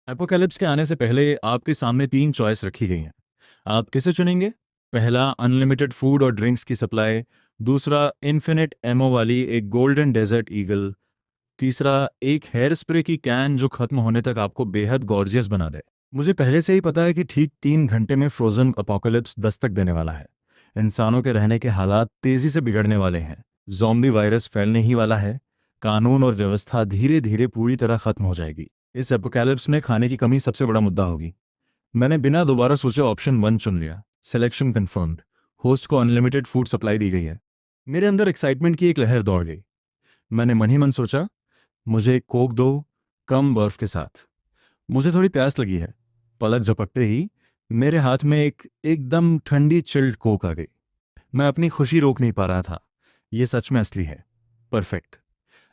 Apocalypse के आने से पहले आपके सामने तीन चॉइस रखी गई हैं। आप किसे चुनेंगे? पहला, अनलिमिटेड फूड और ड्रिंक्स की सप्लाई। दूसरा, इन्फिनिट एमओ वाली एक गोल्डन डेजर्ट ईगल। तीसरा, एक हेयर स्प्रे की कैन जो खत्म होने तक आपको बेहद गॉर्जियस बना दे। मुझे पहले से ही पता है कि ठीक 3 घंटे में फ्रोजन अपोकैलिप्स दस्तक देने वाला है। इंसानों के रहने के हालात तेजी से बिगड़ने वाले हैं। ज़ॉम्बी वायरस फैलने ही वाला है। कानून और व्यवस्था धीरे धीरे पूरी तरह खत्म हो जाएगी। इस एपोकैलिप्स में खाने की कमी सबसे बड़ा मुद्दा होगी। मैंने बिना दोबारा सोचे ऑप्शन 1 चुन लिया। Selection confirmed. होस्ट को अनलिमिटेड फूड सप्लाई दी गई है। मेरे अंदर एक्साइटमेंट की एक लहर दौड़ गई। मैंने मन ही मन सोचा, मुझे एक कोक दो, कम बर्फ के साथ। मुझे थोड़ी प्यास लगी है। पलक झपकते ही मेरे हाथ में एक एकदम ठंडी चिल्ड कोक आ गई। मैं अपनी खुशी रोक नहीं पा रहा था। ये सच में असली है। परफेक्ट।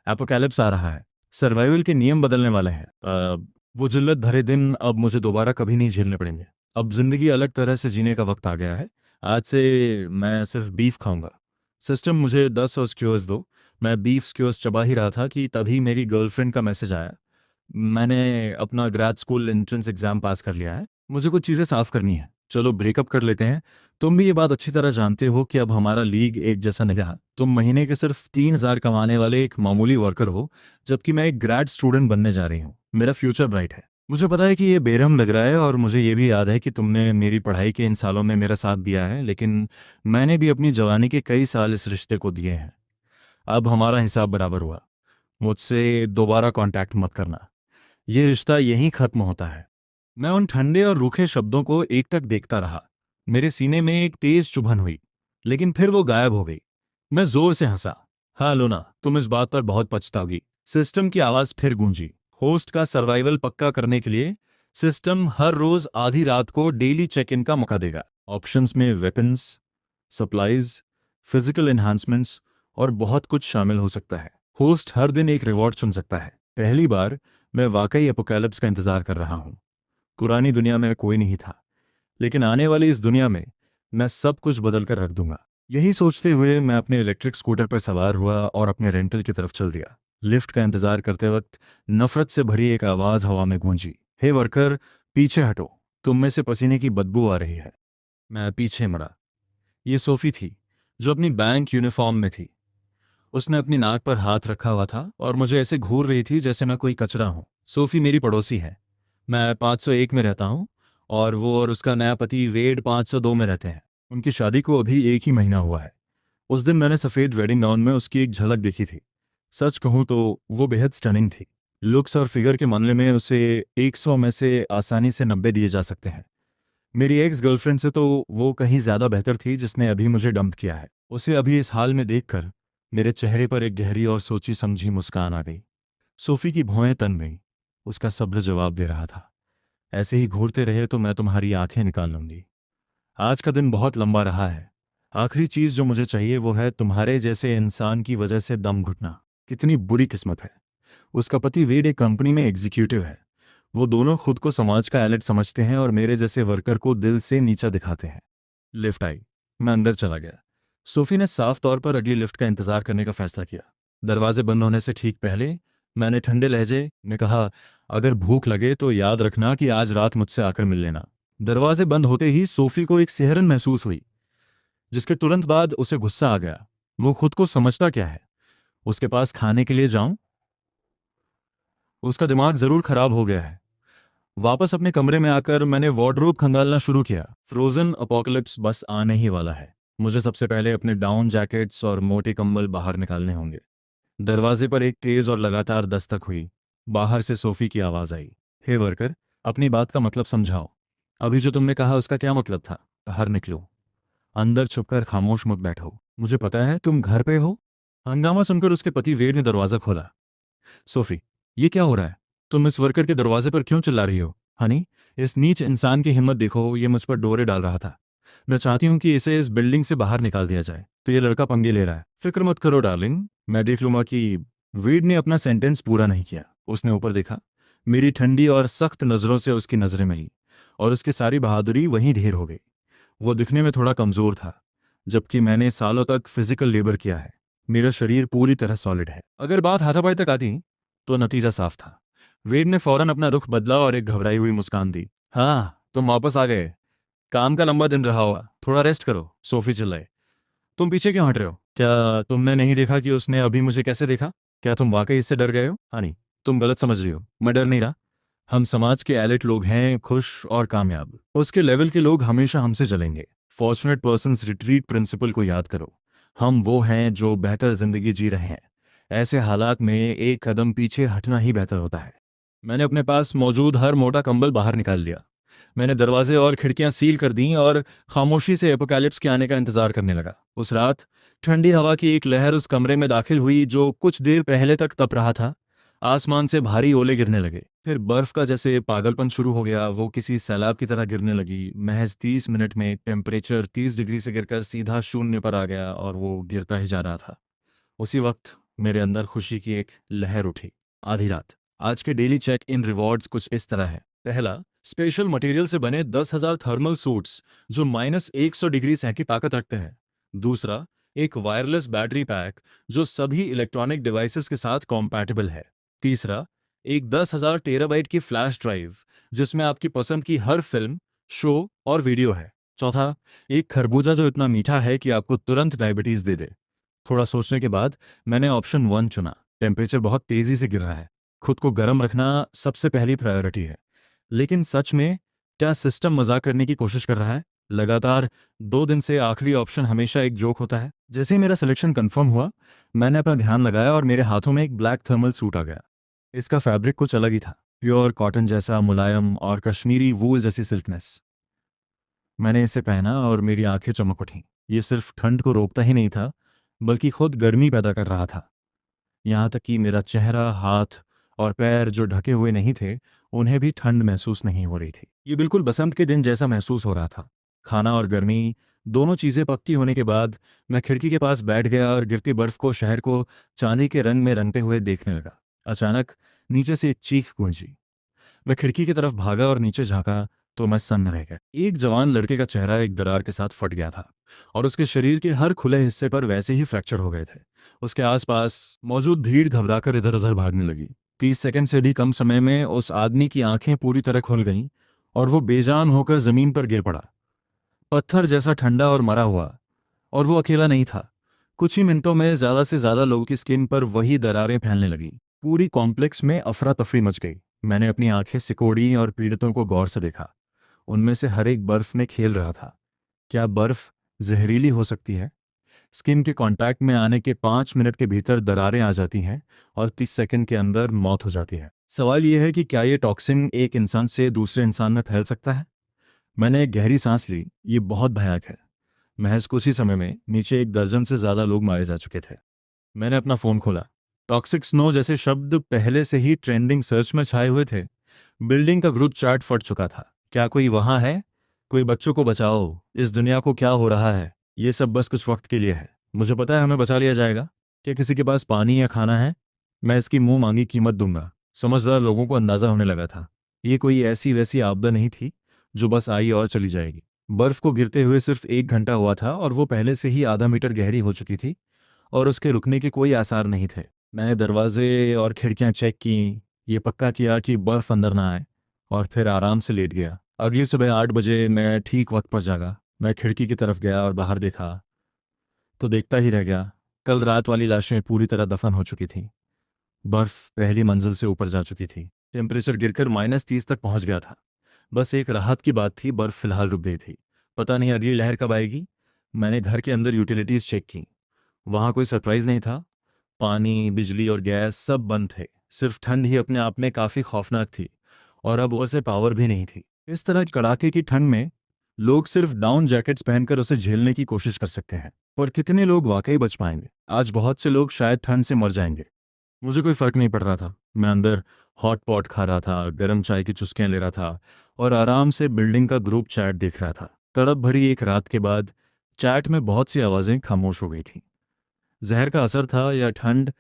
एपोकैलिप्स आ रहा है। सर्वाइवल के नियम बदलने वाले हैं। वो जिल्लत भरे दिन अब मुझे दोबारा कभी नहीं झेलने पड़ेंगे। अब जिंदगी अलग तरह से जीने का वक्त आ गया है। आज से मैं सिर्फ बीफ खाऊंगा। सिस्टम, मुझे 10 और स्क्यूर्स दो। मैं बीफ स्क्यूर्स चबा ही रहा था कि तभी मेरी गर्लफ्रेंड का मैसेज आया। मैंने अपना ग्रेड स्कूल एंट्रेंस एग्जाम पास कर लिया है। मुझे कुछ चीज़ें साफ करनी है। चलो ब्रेकअप कर लेते हैं। तुम भी ये बात अच्छी तरह जानते हो कि अब हमारा लीग एक जैसा नहीं रहा। तुम महीने के सिर्फ 3,000 कमाने वाले एक मामूली वर्कर हो, जबकि मैं एक ग्रेड स्टूडेंट बनने जा रही हूँ। मेरा फ्यूचर ब्राइट है। मुझे पता है कि ये बेरहम लग रहा है, और मुझे ये भी याद है कि तुमने मेरी पढ़ाई के इन सालों में मेरा साथ दिया है, लेकिन मैंने भी अपनी जवानी के कई साल इस रिश्ते को दिए हैं। अब हमारा हिसाब बराबर हुआ। मुझसे दोबारा कांटेक्ट मत करना। ये रिश्ता यहीं खत्म होता है। मैं उन ठंडे और रूखे शब्दों को एकटक देखता रहा। मेरे सीने में एक तेज चुभन हुई, लेकिन फिर वो गायब हो गई। मैं जोर से हंसा। हाँ लूना, तुम इस बात पर बहुत पछताओगी। सिस्टम की आवाज फिर गूंजी। होस्ट का सर्वाइवल पक्का करने के लिए सिस्टम हर रोज आधी रात को डेली चेक इन का मौका देगा। ऑप्शंस में वेपन्स, सप्लाईज, फिजिकल एनहांसमेंट्स और बहुत कुछ शामिल हो सकता है। होस्ट हर दिन एक रिवॉर्ड चुन सकता है। पहली बार मैं वाकई एपोकैलिप्स का इंतजार कर रहा हूँ। पुरानी दुनिया में कोई नहीं था, लेकिन आने वाली इस दुनिया में मैं सब कुछ बदल कर रख दूंगा। यही सोचते हुए मैं अपने इलेक्ट्रिक स्कूटर पर सवार हुआ और अपने रेंटल की तरफ चल दिया। लिफ्ट का इंतजार करते वक्त नफरत से भरी एक आवाज हवा में गूंजी। हे वर्कर, पीछे हटो, तुम में से पसीने की बदबू आ रही है। मैं पीछे मुड़ा। ये सोफी थी, जो अपनी बैंक यूनिफॉर्म में थी। उसने अपनी नाक पर हाथ रखा हुआ था और मुझे ऐसे घूर रही थी जैसे मैं कोई कचरा हूं। सोफी मेरी पड़ोसी है। मैं 501 में रहता हूं, और वो और उसका नया पति वेड 502 में रहते हैं। उनकी शादी को अभी 1 ही महीना हुआ है। उस दिन मैंने सफ़ेद वेडिंग गाउन में उसकी एक झलक देखी थी। सच कहूं तो वो बेहद स्टनिंग थी। लुक्स और फिगर के मामले में उसे 100 में से आसानी से 90 दिए जा सकते हैं। मेरी एक्स गर्लफ्रेंड से तो वो कहीं ज़्यादा बेहतर थी, जिसने अभी मुझे डंप किया है। उसे अभी इस हाल में देखकर मेरे चेहरे पर एक गहरी और सोची समझी मुस्कान आ गई। सोफी की भौहें तन गईं। उसका सब्र जवाब दे रहा था। ऐसे ही घूरते रहे तो मैं तुम्हारी आंखें निकाल लूंगी। आज का दिन बहुत लंबा रहा है। आखिरी चीज जो मुझे चाहिए वो है तुम्हारे जैसे इंसान की वजह से दम घुटना। कितनी बुरी किस्मत है। उसका पति वेड एक कंपनी में एग्जीक्यूटिव है। वो दोनों खुद को समाज का एलिट समझते हैं और मेरे जैसे वर्कर को दिल से नीचा दिखाते हैं। लिफ्ट आई। मैं अंदर चला गया। सोफी ने साफ तौर पर अगली लिफ्ट का इंतजार करने का फैसला किया। दरवाजे बंद होने से ठीक पहले मैंने ठंडे लहजे में कहा, अगर भूख लगे तो याद रखना कि आज रात मुझसे आकर मिल लेना। दरवाजे बंद होते ही सोफी को एक सिहरन महसूस हुई, जिसके तुरंत बाद उसे गुस्सा आ गया। वो खुद को समझता क्या है? उसके पास खाने के लिए जाऊं? उसका दिमाग जरूर खराब हो गया है। वापस अपने कमरे में आकर मैंने वार्डरोब खंगालना शुरू किया। फ्रोजन अपोकलिप्स बस आने ही वाला है। मुझे सबसे पहले अपने डाउन जैकेट्स और मोटे कंबल बाहर निकालने होंगे। दरवाजे पर एक तेज और लगातार दस्तक हुई। बाहर से सोफी की आवाज आई। हे वर्कर, अपनी बात का मतलब समझाओ। अभी जो तुमने कहा उसका क्या मतलब था? बाहर निकलो। अंदर छुपकर खामोश मत बैठो। मुझे पता है तुम घर पे हो। हंगामा सुनकर उसके पति वेड ने दरवाजा खोला। सोफी, ये क्या हो रहा है? तुम इस वर्कर के दरवाजे पर क्यों चिल्ला रही हो? हनी, इस नीच इंसान की हिम्मत देखो, ये मुझ पर डोरे डाल रहा था। मैं चाहती हूँ कि इसे इस बिल्डिंग से बाहर निकाल दिया जाए, तो ये लड़का पंगे ले रहा है। फिक्र मत करो डार्लिंग, मैं देख लूंगा कि। वेड ने अपना सेंटेंस पूरा नहीं किया। उसने ऊपर देखा। मेरी ठंडी और सख्त नज़रों से उसकी नज़रें मिली, और उसकी सारी बहादुरी वहीं ढेर हो गई। वो दिखने में थोड़ा कमज़ोर था, जबकि मैंने सालों तक फिजिकल लेबर किया है। मेरा शरीर पूरी तरह सॉलिड है। अगर बात हाथापाई तक आती तो नतीजा साफ था। वेड ने फौरन अपना रुख बदला और एक घबराई हुई मुस्कान दी। हाँ, तुम वापस आ गए। काम का लंबा दिन रहा होगा, थोड़ा रेस्ट करो, सोफी चिल्लाई। तुम पीछे क्यों हट रहे हो? क्या तुमने नहीं देखा कि उसने अभी मुझे कैसे देखा? क्या तुम वाकई इससे डर गए हो? हनी, तुम गलत समझ रही हो, मैं डर नहीं रहा। हम समाज के एलिट लोग हैं, खुश और कामयाब। उसके लेवल के लोग हमेशा हमसे जलेंगे। फॉर्चुनेट पर्सन्स रिट्रीट प्रिंसिपल को याद करो। हम वो हैं जो बेहतर जिंदगी जी रहे हैं। ऐसे हालात में एक कदम पीछे हटना ही बेहतर होता है। मैंने अपने पास मौजूद हर मोटा कंबल बाहर निकाल लिया। मैंने दरवाजे और खिड़कियां सील कर दीं और खामोशी से एपोकैलिप्स के आने का इंतजार करने लगा। उस रात ठंडी हवा की एक लहर उस कमरे में दाखिल हुई जो कुछ देर पहले तक तप रहा था। आसमान से भारी ओले गिरने लगे, फिर बर्फ का जैसे पागलपन शुरू हो गया। वो किसी सैलाब की तरह गिरने लगी। महज 30 मिनट में टेम्परेचर 30 डिग्री से गिरकर सीधा शून्य पर आ गया और वो गिरता ही जा रहा था। उसी वक्त मेरे अंदर खुशी की एक लहर उठी। आधी रात। आज के डेली चेक इन रिवॉर्ड्स कुछ इस तरह है। पहला, स्पेशल मटेरियल से बने 10,000 थर्मल सूट्स जो -100 डिग्री सेंस की ताकत रखते हैं। दूसरा, एक वायरलेस बैटरी पैक जो सभी इलेक्ट्रॉनिक डिवाइसेस के साथ कॉम्पैटिबल है। तीसरा, एक 10,000 टेराबाइट की फ्लैश ड्राइव जिसमें आपकी पसंद की हर फिल्म, शो और वीडियो है। चौथा, एक खरबूजा जो इतना मीठा है कि आपको तुरंत डायबिटीज दे दे। थोड़ा सोचने के बाद मैंने ऑप्शन 1 चुना। टेम्परेचर बहुत तेजी से गिर रहा है, खुद को गर्म रखना सबसे पहली प्रायोरिटी है। लेकिन सच में क्या सिस्टम मजाक करने की कोशिश कर रहा है? लगातार 2 दिन से आखिरी ऑप्शन हमेशा एक जोक होता है। जैसे ही मेरा सिलेक्शन कंफर्म हुआ, मैंने अपना ध्यान लगाया और मेरे हाथों में एक ब्लैक थर्मल सूट आ गया। इसका फैब्रिक कुछ अलग ही था, प्योर कॉटन जैसा मुलायम और कश्मीरी वूल जैसी सिल्कनेस। मैंने इसे पहना और मेरी आंखें चमक उठीं। ये सिर्फ ठंड को रोकता ही नहीं था, बल्कि खुद गर्मी पैदा कर रहा था। यहाँ तक कि मेरा चेहरा, हाथ और पैर जो ढके हुए नहीं थे, उन्हें भी ठंड महसूस नहीं हो रही थी। ये बिल्कुल बसंत के दिन जैसा महसूस हो रहा था। खाना और गर्मी दोनों चीज़ें पक्की होने के बाद मैं खिड़की के पास बैठ गया और गिरती बर्फ को, शहर को चांदी के रंग में रंगते हुए देखने लगा। अचानक नीचे से एक चीख गूंजी। मैं खिड़की की तरफ भागा और नीचे झांका तो मैं सन्न रह गया। एक जवान लड़के का चेहरा एक दरार के साथ फट गया था और उसके शरीर के हर खुले हिस्से पर वैसे ही फ्रैक्चर हो गए थे। उसके आसपास मौजूद भीड़ घबराकर इधर उधर भागने लगी। 30 सेकंड से भी कम समय में उस आदमी की आंखें पूरी तरह खुल गईं और वो बेजान होकर जमीन पर गिर पड़ा, पत्थर जैसा ठंडा और मरा हुआ। और वो अकेला नहीं था। कुछ ही मिनटों में ज्यादा से ज्यादा लोगों की स्किन पर वही दरारें फैलने लगी। पूरी कॉम्प्लेक्स में अफरा तफरी मच गई। मैंने अपनी आंखें सिकोड़ी और पीड़ितों को गौर से देखा। उनमें से हर एक बर्फ में खेल रहा था। क्या बर्फ जहरीली हो सकती है? स्किन के कांटेक्ट में आने के 5 मिनट के भीतर दरारें आ जाती हैं और 30 सेकंड के अंदर मौत हो जाती है। सवाल यह है कि क्या ये टॉक्सिन एक इंसान से दूसरे इंसान में फैल सकता है? मैंने एक गहरी सांस ली। ये बहुत भयानक है। महज कुछ ही समय में नीचे 1 दर्जन से ज्यादा लोग मारे जा चुके थे। मैंने अपना फोन खोला। टॉक्सिक स्नो जैसे शब्द पहले से ही ट्रेंडिंग सर्च में छाए हुए थे। बिल्डिंग का ग्रुप चैट फट चुका था। क्या कोई वहां है? कोई बच्चों को बचाओ, इस दुनिया को क्या हो रहा है? ये सब बस कुछ वक्त के लिए है। मुझे पता है हमें बचा लिया जाएगा। क्या किसी के पास पानी या खाना है? मैं इसकी मुंह मांगी कीमत दूंगा। समझदार लोगों को अंदाजा होने लगा था। ये कोई ऐसी वैसी आपदा नहीं थी जो बस आई और चली जाएगी। बर्फ को गिरते हुए सिर्फ 1 घंटा हुआ था और वो पहले से ही आधा मीटर गहरी हो चुकी थी और उसके रुकने के कोई आसार नहीं थे। मैंने दरवाजे और खिड़कियां चेक की, ये पक्का किया कि बर्फ अंदर ना आए, और फिर आराम से लेट गया। अगली सुबह 8 बजे मैं ठीक वक्त पर जागा। मैं खिड़की की तरफ गया और बाहर देखा तो देखता ही रह गया। कल रात वाली लाशें पूरी तरह दफन हो चुकी थीं। बर्फ पहली मंजिल से ऊपर जा चुकी थी। टेम्परेचर गिरकर -30 तक पहुंच गया था। बस एक राहत की बात थी, बर्फ फिलहाल रुक गई थी। पता नहीं अगली लहर कब आएगी। मैंने घर के अंदर यूटिलिटीज चेक की। वहां कोई सरप्राइज नहीं था। पानी, बिजली और गैस सब बंद थे। सिर्फ ठंड ही अपने आप में काफ़ी खौफनाक थी और अब उसे पावर भी नहीं थी। इस तरह कड़ाके की ठंड में लोग सिर्फ डाउन जैकेट्स पहनकर उसे झेलने की कोशिश कर सकते हैं। और कितने लोग वाकई बच पाएंगे? आज बहुत से लोग शायद ठंड से मर जाएंगे। मुझे कोई फर्क नहीं पड़ रहा था। मैं अंदर हॉट पॉट खा रहा था, गर्म चाय की चुस्कियां ले रहा था और आराम से बिल्डिंग का ग्रुप चैट देख रहा था। तड़प भरी एक रात के बाद चैट में बहुत सी आवाज़ें खामोश हो गई थीं। जहर का असर था या ठंड,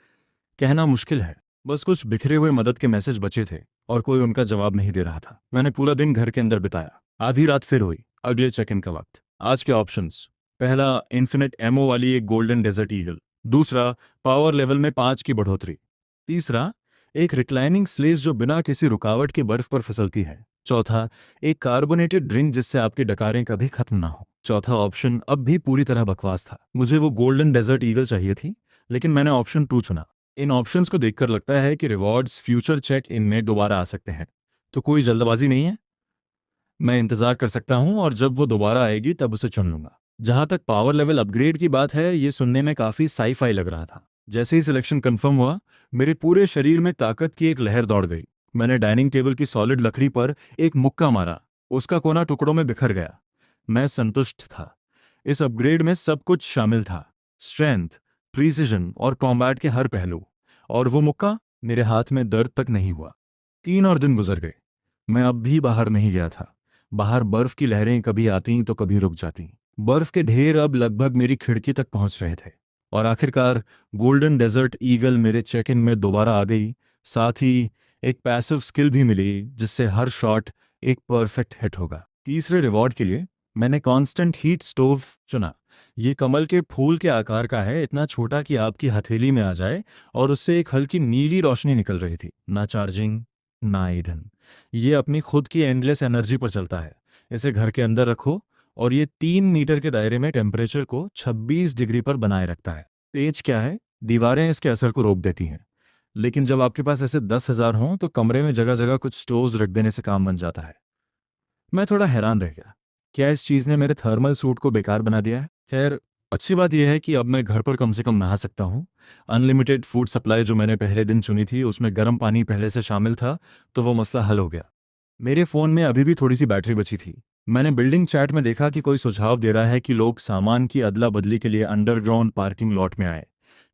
कहना मुश्किल है। बस कुछ बिखरे हुए मदद के मैसेज बचे थे और कोई उनका जवाब नहीं दे रहा था। मैंने पूरा दिन घर के अंदर बिताया। आधी रात फिर हुई। अगले चेक इन का वक्त। आज के ऑप्शंस। पहला, इन्फिनिट एमओ वाली एक गोल्डन डेजर्ट ईगल। दूसरा, पावर लेवल में 5 की बढ़ोतरी। तीसरा, एक रिक्लाइनिंग स्लेज जो बिना किसी रुकावट के बर्फ पर फिसलती है। चौथा, एक कार्बोनेटेड ड्रिंक जिससे आपकी डकारें कभी खत्म ना हो। चौथा ऑप्शन अब भी पूरी तरह बकवास था। मुझे वो गोल्डन डेजर्ट ईगल चाहिए थी, लेकिन मैंने ऑप्शन 2 चुना। इन ऑप्शंस को देखकर लगता है कि रिवॉर्ड्स फ्यूचर चेक इन में दोबारा आ सकते हैं, तो कोई जल्दबाजी नहीं है। मैं इंतजार कर सकता हूं और जब वो दोबारा आएगी तब उसे चुन लूंगा। जहां तक पावर लेवल अपग्रेड की बात है, ये सुनने में काफी साई-फाई लग रहा था। जैसे ही सिलेक्शन कंफर्म हुआ, मेरे पूरे शरीर में ताकत की एक लहर दौड़ गई। मैंने डाइनिंग टेबल की सॉलिड लकड़ी पर एक मुक्का मारा। उसका कोना टुकड़ों में बिखर गया। मैं संतुष्ट था। इस अपग्रेड में सब कुछ शामिल था, स्ट्रेंथ, प्रिसिजन और कॉम्बैट के हर पहलू। और वो मुक्का, मेरे हाथ में दर्द तक नहीं हुआ। 3 और दिन गुजर गए। मैं अब भी बाहर नहीं गया था। बाहर बर्फ की लहरें कभी आती तो कभी रुक जाती। बर्फ के ढेर अब लगभग मेरी खिड़की तक पहुंच रहे थे। और आखिरकार गोल्डन डेजर्ट ईगल मेरे चेक इन में दोबारा आ गई। साथ ही एक पैसिव स्किल भी मिली जिससे हर शॉट एक परफेक्ट हिट होगा। तीसरे रिवॉर्ड के लिए मैंने कांस्टेंट हीट स्टोव चुना। ये कमल के फूल के आकार का है, इतना छोटा कि आपकी हथेली में आ जाए और उससे एक हल्की नीली रोशनी निकल रही थी। ना चार्जिंग, ना ईंधन। ये अपनी खुद की एंडलेस एनर्जी पर चलता है। इसे घर के अंदर रखो और ये 3 मीटर के दायरे में टेम्परेचर को 26 डिग्री पर बनाए रखता है। पेच क्या है, दीवारें इसके असर को रोक देती हैं। लेकिन जब आपके पास ऐसे 10,000 हों तो कमरे में जगह जगह कुछ स्टोव्स रख देने से काम बन जाता है। मैं थोड़ा हैरान रह गया। क्या इस चीज़ ने मेरे थर्मल सूट को बेकार बना दिया है? खैर, अच्छी बात यह है कि अब मैं घर पर कम से कम नहा सकता हूँ। अनलिमिटेड फूड सप्लाई जो मैंने पहले दिन चुनी थी उसमें गर्म पानी पहले से शामिल था, तो वो मसला हल हो गया। मेरे फ़ोन में अभी भी थोड़ी सी बैटरी बची थी। मैंने बिल्डिंग चैट में देखा कि कोई सुझाव दे रहा है कि लोग सामान की अदला बदली के लिए अंडरग्राउंड पार्किंग लॉट में आए।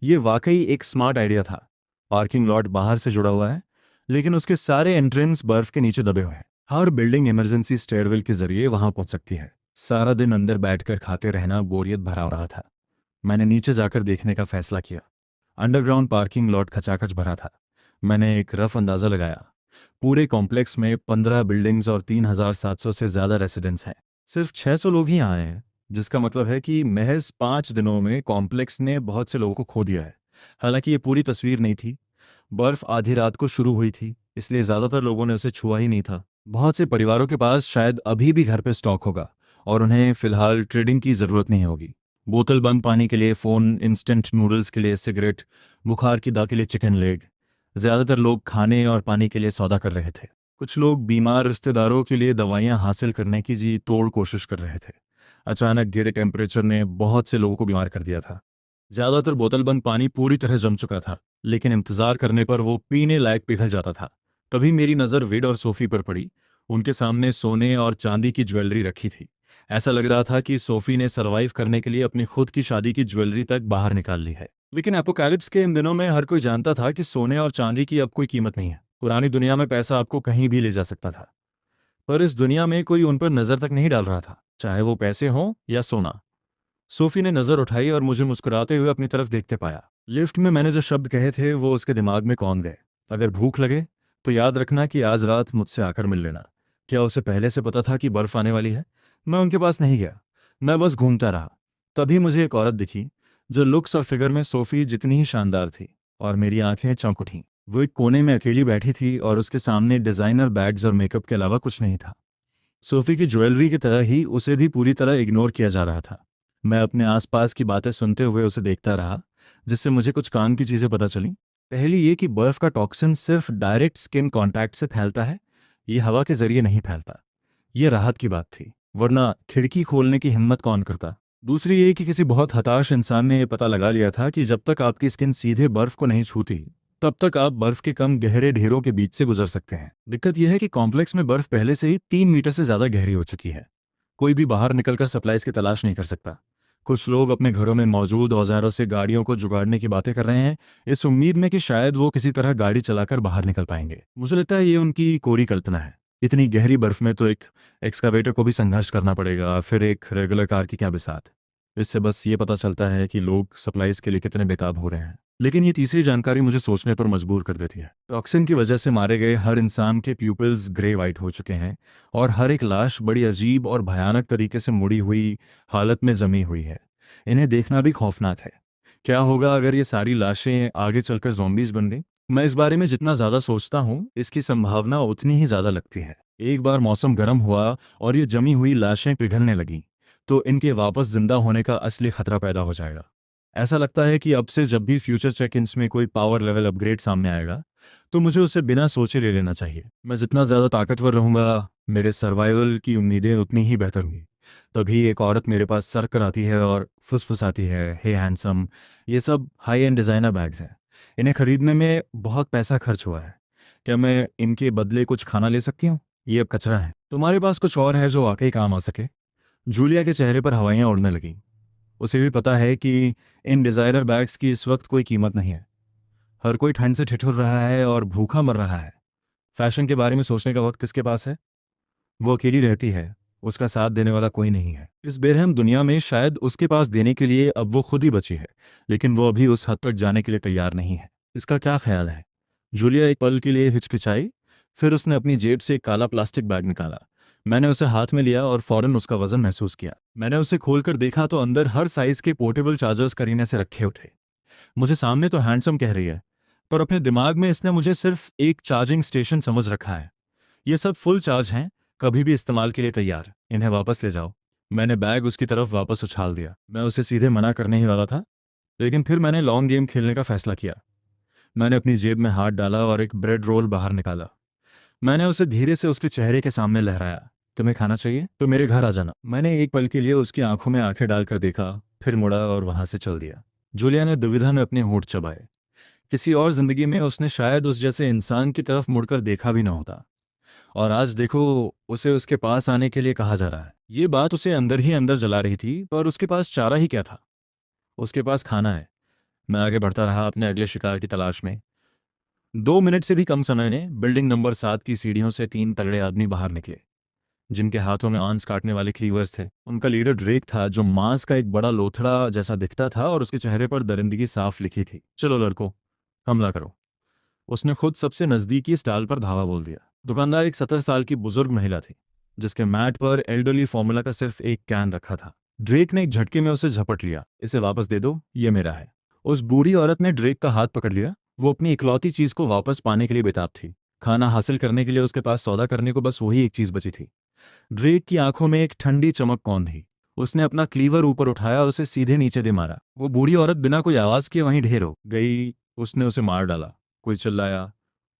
ये वाकई एक स्मार्ट आइडिया था। पार्किंग लॉट बाहर से जुड़ा हुआ है, लेकिन उसके सारे एंट्रेंस बर्फ के नीचे दबे हुए हैं। हर बिल्डिंग इमरजेंसी स्टेयरवेल के जरिए वहां पहुंच सकती है। सारा दिन अंदर बैठकर खाते रहना बोरियत भरा हो रहा था। मैंने नीचे जाकर देखने का फैसला किया। अंडरग्राउंड पार्किंग लॉट खचाखच भरा था। मैंने एक रफ अंदाज़ा लगाया। पूरे कॉम्प्लेक्स में 15 बिल्डिंग्स और 3,700 से ज़्यादा रेसिडेंट्स हैं। सिर्फ 600 लोग ही आए हैं, जिसका मतलब है कि महज 5 दिनों में कॉम्प्लेक्स ने बहुत से लोगों को खो दिया है। हालांकि ये पूरी तस्वीर नहीं थी। बर्फ आधी रात को शुरू हुई थी, इसलिए ज़्यादातर लोगों ने उसे छुआ ही नहीं था। बहुत से परिवारों के पास शायद अभी भी घर पे स्टॉक होगा और उन्हें फिलहाल ट्रेडिंग की ज़रूरत नहीं होगी। बोतल बंद पानी के लिए फ़ोन, इंस्टेंट नूडल्स के लिए सिगरेट, बुखार की दवा के लिए चिकन लेग। ज़्यादातर लोग खाने और पानी के लिए सौदा कर रहे थे। कुछ लोग बीमार रिश्तेदारों के लिए दवाइयाँ हासिल करने की जी तोड़ कोशिश कर रहे थे। अचानक गिरे टेम्परेचर ने बहुत से लोगों को बीमार कर दिया था। ज़्यादातर बोतलबंद पानी पूरी तरह जम चुका था, लेकिन इंतज़ार करने पर वो पीने लायक पिघल जाता था। तभी मेरी नज़र वेड और सोफ़ी पर पड़ी। उनके सामने सोने और चांदी की ज्वेलरी रखी थी। ऐसा लग रहा था कि सोफ़ी ने सर्वाइव करने के लिए अपनी खुद की शादी की ज्वेलरी तक बाहर निकाल ली है। लेकिन एपोकैलिप्स के इन दिनों में हर कोई जानता था कि सोने और चांदी की अब कोई कीमत नहीं है। पुरानी दुनिया में पैसा आपको कहीं भी ले जा सकता था, पर इस दुनिया में कोई उन पर नज़र तक नहीं डाल रहा था, चाहे वो पैसे हों या सोना। सोफी ने नज़र उठाई और मुझे मुस्कुराते हुए अपनी तरफ देखते पाया। लिफ्ट में मैंने जो शब्द कहे थे वो उसके दिमाग में कौन गए। अगर भूख लगे तो याद रखना कि आज रात मुझसे आकर मिल लेना। क्या उसे पहले से पता था कि बर्फ आने वाली है? मैं उनके पास नहीं गया। मैं बस घूमता रहा। तभी मुझे एक औरत दिखी जो लुक्स और फिगर में सोफी जितनी ही शानदार थी, और मेरी आंखें चौंक उठीं। वो एक कोने में अकेली बैठी थी और उसके सामने डिज़ाइनर बैग्स और मेकअप के अलावा कुछ नहीं था। सोफी की ज्वेलरी की तरह ही उसे भी पूरी तरह इग्नोर किया जा रहा था। मैं अपने आसपास की बातें सुनते हुए उसे देखता रहा, जिससे मुझे कुछ काम की चीज़ें पता चली। पहली ये कि बर्फ़ का टॉक्सिन सिर्फ डायरेक्ट स्किन कांटेक्ट से फैलता है, ये हवा के जरिए नहीं फैलता। ये राहत की बात थी, वरना खिड़की खोलने की हिम्मत कौन करता। दूसरी ये कि किसी बहुत हताश इंसान ने यह पता लगा लिया था कि जब तक आपकी स्किन सीधे बर्फ़ को नहीं छूती, तब तक आप बर्फ़ के कम गहरे ढेरों के बीच से गुजर सकते हैं। दिक्कत यह है कि कॉम्प्लेक्स में बर्फ़ पहले से ही 3 मीटर से ज़्यादा गहरी हो चुकी है। कोई भी बाहर निकलकर सप्लाईज की तलाश नहीं कर सकता। कुछ लोग अपने घरों में मौजूद औजारों से गाड़ियों को जुगाड़ने की बातें कर रहे हैं, इस उम्मीद में कि शायद वो किसी तरह गाड़ी चलाकर बाहर निकल पाएंगे। मुझे लगता है ये उनकी कोरी कल्पना है। इतनी गहरी बर्फ में तो एक एक्सकावेटर को भी संघर्ष करना पड़ेगा, फिर एक रेगुलर कार की क्या बिसात। इससे बस ये पता चलता है कि लोग सप्लाईज के लिए कितने बेताब हो रहे हैं। लेकिन ये तीसरी जानकारी मुझे सोचने पर मजबूर कर देती है। टॉक्सिन की वजह से मारे गए हर इंसान के प्यूपिल्स ग्रे वाइट हो चुके हैं और हर एक लाश बड़ी अजीब और भयानक तरीके से मुड़ी हुई हालत में जमी हुई है। इन्हें देखना भी खौफनाक है। क्या होगा अगर ये सारी लाशें आगे चलकर ज़ॉम्बीज़ बन गईं? मैं इस बारे में जितना ज़्यादा सोचता हूँ, इसकी संभावना उतनी ही ज़्यादा लगती है। एक बार मौसम गर्म हुआ और ये जमी हुई लाशें पिघलने लगीं, तो इनके वापस जिंदा होने का असली खतरा पैदा हो जाएगा। ऐसा लगता है कि अब से जब भी फ्यूचर चेक-इन्स में कोई पावर लेवल अपग्रेड सामने आएगा, तो मुझे उसे बिना सोचे ले लेना चाहिए। मैं जितना ज़्यादा ताकतवर रहूँगा, मेरे सर्वाइवल की उम्मीदें उतनी ही बेहतर होंगी। तभी एक औरत मेरे पास सर कर आती है और फुसफुसाती है, हे हैंडसम, ये सब हाई एंड डिज़ाइनर बैग्स हैं। इन्हें खरीदने में बहुत पैसा खर्च हुआ है। क्या मैं इनके बदले कुछ खाना ले सकती हूँ? ये अब कचरा है। तुम्हारे पास कुछ और है जो वाकई काम आ सके? जूलिया के चेहरे पर हवाइयाँ उड़ने लगीं। उसे भी पता है कि इन डिज़ाइनर बैग्स की इस वक्त कोई कीमत नहीं है। हर कोई ठंड से ठिठुर रहा है और भूखा मर रहा है। फैशन के बारे में सोचने का वक्त किसके पास है? वो अकेली रहती है, उसका साथ देने वाला कोई नहीं है। इस बेरहम दुनिया में शायद उसके पास देने के लिए अब वो खुद ही बची है, लेकिन वो अभी उस हद तक जाने के लिए तैयार नहीं है। इसका क्या ख्याल है? जूलिया एक पल के लिए हिचकिचाई, फिर उसने अपनी जेब से एक काला प्लास्टिक बैग निकाला। मैंने उसे हाथ में लिया और फौरन उसका वजन महसूस किया। मैंने उसे खोलकर देखा तो अंदर हर साइज के पोर्टेबल चार्जर्स करीने से रखे थे। मुझे सामने तो हैंडसम कह रही है, पर अपने दिमाग में इसने मुझे सिर्फ एक चार्जिंग स्टेशन समझ रखा है। ये सब फुल चार्ज हैं, कभी भी इस्तेमाल के लिए तैयार। इन्हें वापस ले जाओ। मैंने बैग उसकी तरफ वापस उछाल दिया। मैं उसे सीधे मना करने ही वाला था, लेकिन फिर मैंने लॉन्ग गेम खेलने का फैसला किया। मैंने अपनी जेब में हाथ डाला और एक ब्रेड रोल बाहर निकाला। मैंने उसे धीरे से उसके चेहरे के सामने लहराया। तुम्हें खाना चाहिए तो मेरे घर आ जाना। मैंने एक पल के लिए उसकी आंखों में आंखें डालकर देखा, फिर मुड़ा और वहां से चल दिया। जूलिया ने दुविधा में अपने होंठ चबाए। किसी और जिंदगी में उसने शायद उस जैसे इंसान की तरफ मुड़कर देखा भी न होता, और आज देखो उसे उसके पास आने के लिए कहा जा रहा है। ये बात उसे अंदर ही अंदर जला रही थी, पर उसके पास चारा ही क्या था? उसके पास खाना है। मैं आगे बढ़ता रहा अपने अगले शिकार की तलाश में। 2 मिनट से भी कम समय में बिल्डिंग नंबर 7 की सीढ़ियों से 3 तगड़े आदमी बाहर निकले, जिनके हाथों में आंस काटने वाले क्लीवर्स थे। उनका लीडर ड्रेक था, जो मांस का एक बड़ा लोथड़ा जैसा दिखता था और उसके चेहरे पर दरिंदगी साफ लिखी थी। चलो लड़कों, हमला करो। उसने खुद सबसे नजदीकी स्टॉल पर धावा बोल दिया। दुकानदार एक 70 साल की बुजुर्ग महिला थी, जिसके मैट पर एल्डरली फॉर्मूला का सिर्फ एक कैन रखा था। ड्रेक ने एक झटके में उसे झपट लिया। इसे वापस दे दो, ये मेरा है। उस बूढ़ी औरत ने ड्रेक का हाथ पकड़ लिया। वो अपनी इकलौती चीज को वापस पाने के लिए बेताब थी। खाना हासिल करने के लिए उसके पास सौदा करने को बस वही एक चीज बची थी। ड्रेक की आंखों में एक ठंडी चमक कौन थी। उसने अपना क्लीवर ऊपर उठाया और उसे सीधे नीचे दे मारा। वो बूढ़ी औरत बिना कोई आवाज किए वहीं ढेर हो गई। उसने उसे मार डाला। कोई चिल्लाया,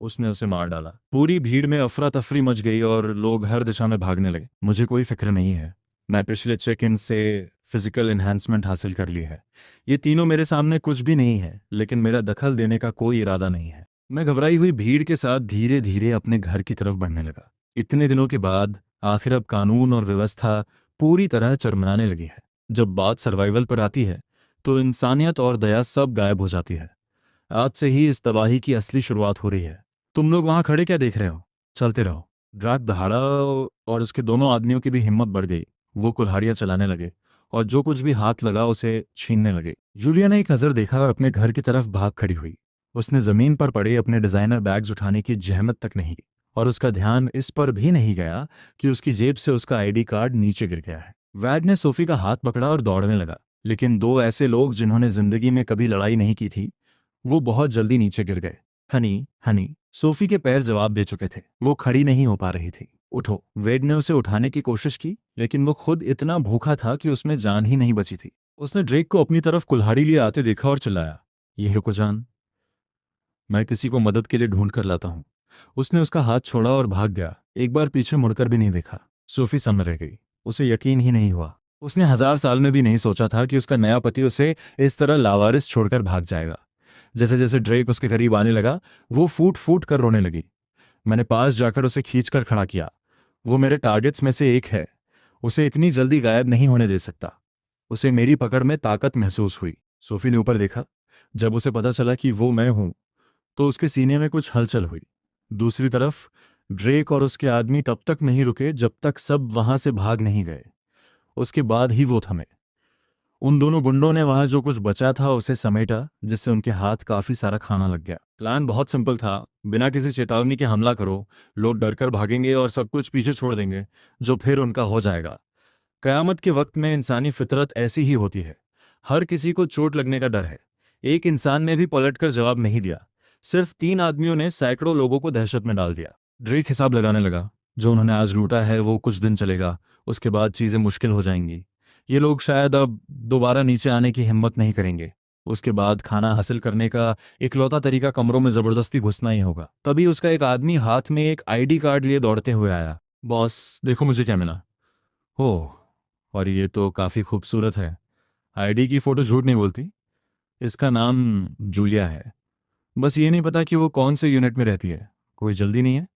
उसने उसे मार डाला। पूरी भीड़ में अफरा तफरी मच गई और लोग हर दिशा में भागने लगे। मुझे कोई फिक्र नहीं है। मैं पिछले चेक इन से फिजिकल एनहांसमेंट हासिल कर ली है। ये तीनों मेरे सामने कुछ भी नहीं है, लेकिन मेरा दखल देने का कोई इरादा नहीं है। मैं घबराई हुई भीड़ के साथ धीरे धीरे अपने घर की तरफ बढ़ने लगा। इतने दिनों के बाद आखिर अब कानून और व्यवस्था पूरी तरह चरमराने लगी है। जब बात सर्वाइवल पर आती है, तो इंसानियत और दया सब गायब हो जाती है। आज से ही इस तबाही की असली शुरुआत हो रही है। तुम लोग वहां खड़े क्या देख रहे हो? चलते रहो। ड्रैक दहाड़ा और उसके दोनों आदमियों की भी हिम्मत बढ़ गई। वो कुल्हाड़ियां चलाने लगे और जो कुछ भी हाथ लगा उसे छीनने लगे। जूलिया ने एक नजर देखा और अपने घर की तरफ भाग खड़ी हुई। उसने जमीन पर पड़े अपने डिजाइनर बैग्स उठाने की जहमत तक नहीं की, और उसका ध्यान इस पर भी नहीं गया कि उसकी जेब से उसका आईडी कार्ड नीचे गिर गया है। वैड ने सोफी का हाथ पकड़ा और दौड़ने लगा, लेकिन दो ऐसे लोग जिन्होंने जिंदगी में कभी लड़ाई नहीं की थी, वो बहुत जल्दी नीचे गिर गए। हनी, हनी। सोफी के पैर जवाब दे चुके थे। वो खड़ी नहीं हो पा रही थी। उठो। वेड ने उसे उठाने की कोशिश की, लेकिन वो खुद इतना भूखा था कि उसमें जान ही नहीं बची थी। उसने ड्रेक को अपनी तरफ कुल्हाड़ी लिए आते देखा और चिल्लाया, ये रुको जान, मैं किसी को मदद के लिए ढूंढ कर लाता हूं। उसने उसका हाथ छोड़ा और भाग गया। एक बार पीछे मुड़कर भी नहीं देखा। सोफी सामने रह गई। उसे यकीन ही नहीं हुआ। उसने 1000 साल में भी नहीं सोचा था कि उसका नया पति उसे इस तरह लावारिस छोड़कर भाग जाएगा। जैसे जैसे ड्रेक उसके करीब आने लगा, वो फूट फूट कर रोने लगी। मैंने पास जाकर उसे खींचकर खड़ा किया। वो मेरे टारगेट्स में से एक है। उसे इतनी जल्दी गायब नहीं होने दे सकता। उसे मेरी पकड़ में ताकत महसूस हुई। सोफी ने ऊपर देखा। जब उसे पता चला कि वो मैं हूं, तो उसके सीने में कुछ हलचल हुई। दूसरी तरफ ड्रेक और उसके आदमी तब तक नहीं रुके जब तक सब वहां से भाग नहीं गए। उसके बाद ही वो थमे। उन दोनों गुंडों ने वहां जो कुछ बचा था उसे समेटा, जिससे उनके हाथ काफी सारा खाना लग गया। प्लान बहुत सिंपल था। बिना किसी चेतावनी के हमला करो, लोग डरकर भागेंगे और सब कुछ पीछे छोड़ देंगे, जो फिर उनका हो जाएगा। कयामत के वक्त में इंसानी फितरत ऐसी ही होती है। हर किसी को चोट लगने का डर है। एक इंसान ने भी पलटकर जवाब नहीं दिया। सिर्फ 3 आदमियों ने सैकड़ों लोगों को दहशत में डाल दिया। ड्रेक हिसाब लगाने लगा, जो उन्होंने आज लूटा है वो कुछ दिन चलेगा, उसके बाद चीज़ें मुश्किल हो जाएंगी। ये लोग शायद अब दोबारा नीचे आने की हिम्मत नहीं करेंगे। उसके बाद खाना हासिल करने का इकलौता तरीका कमरों में ज़बरदस्ती घुसना ही होगा। तभी उसका एक आदमी हाथ में एक आईडी कार्ड लिए दौड़ते हुए आया। बॉस देखो मुझे क्या मिला। ओह, और ये तो काफ़ी खूबसूरत है। आईडी की फ़ोटो झूठ नहीं बोलती। इसका नाम जूलिया है। बस ये नहीं पता कि वो कौन से यूनिट में रहती है। कोई जल्दी नहीं है,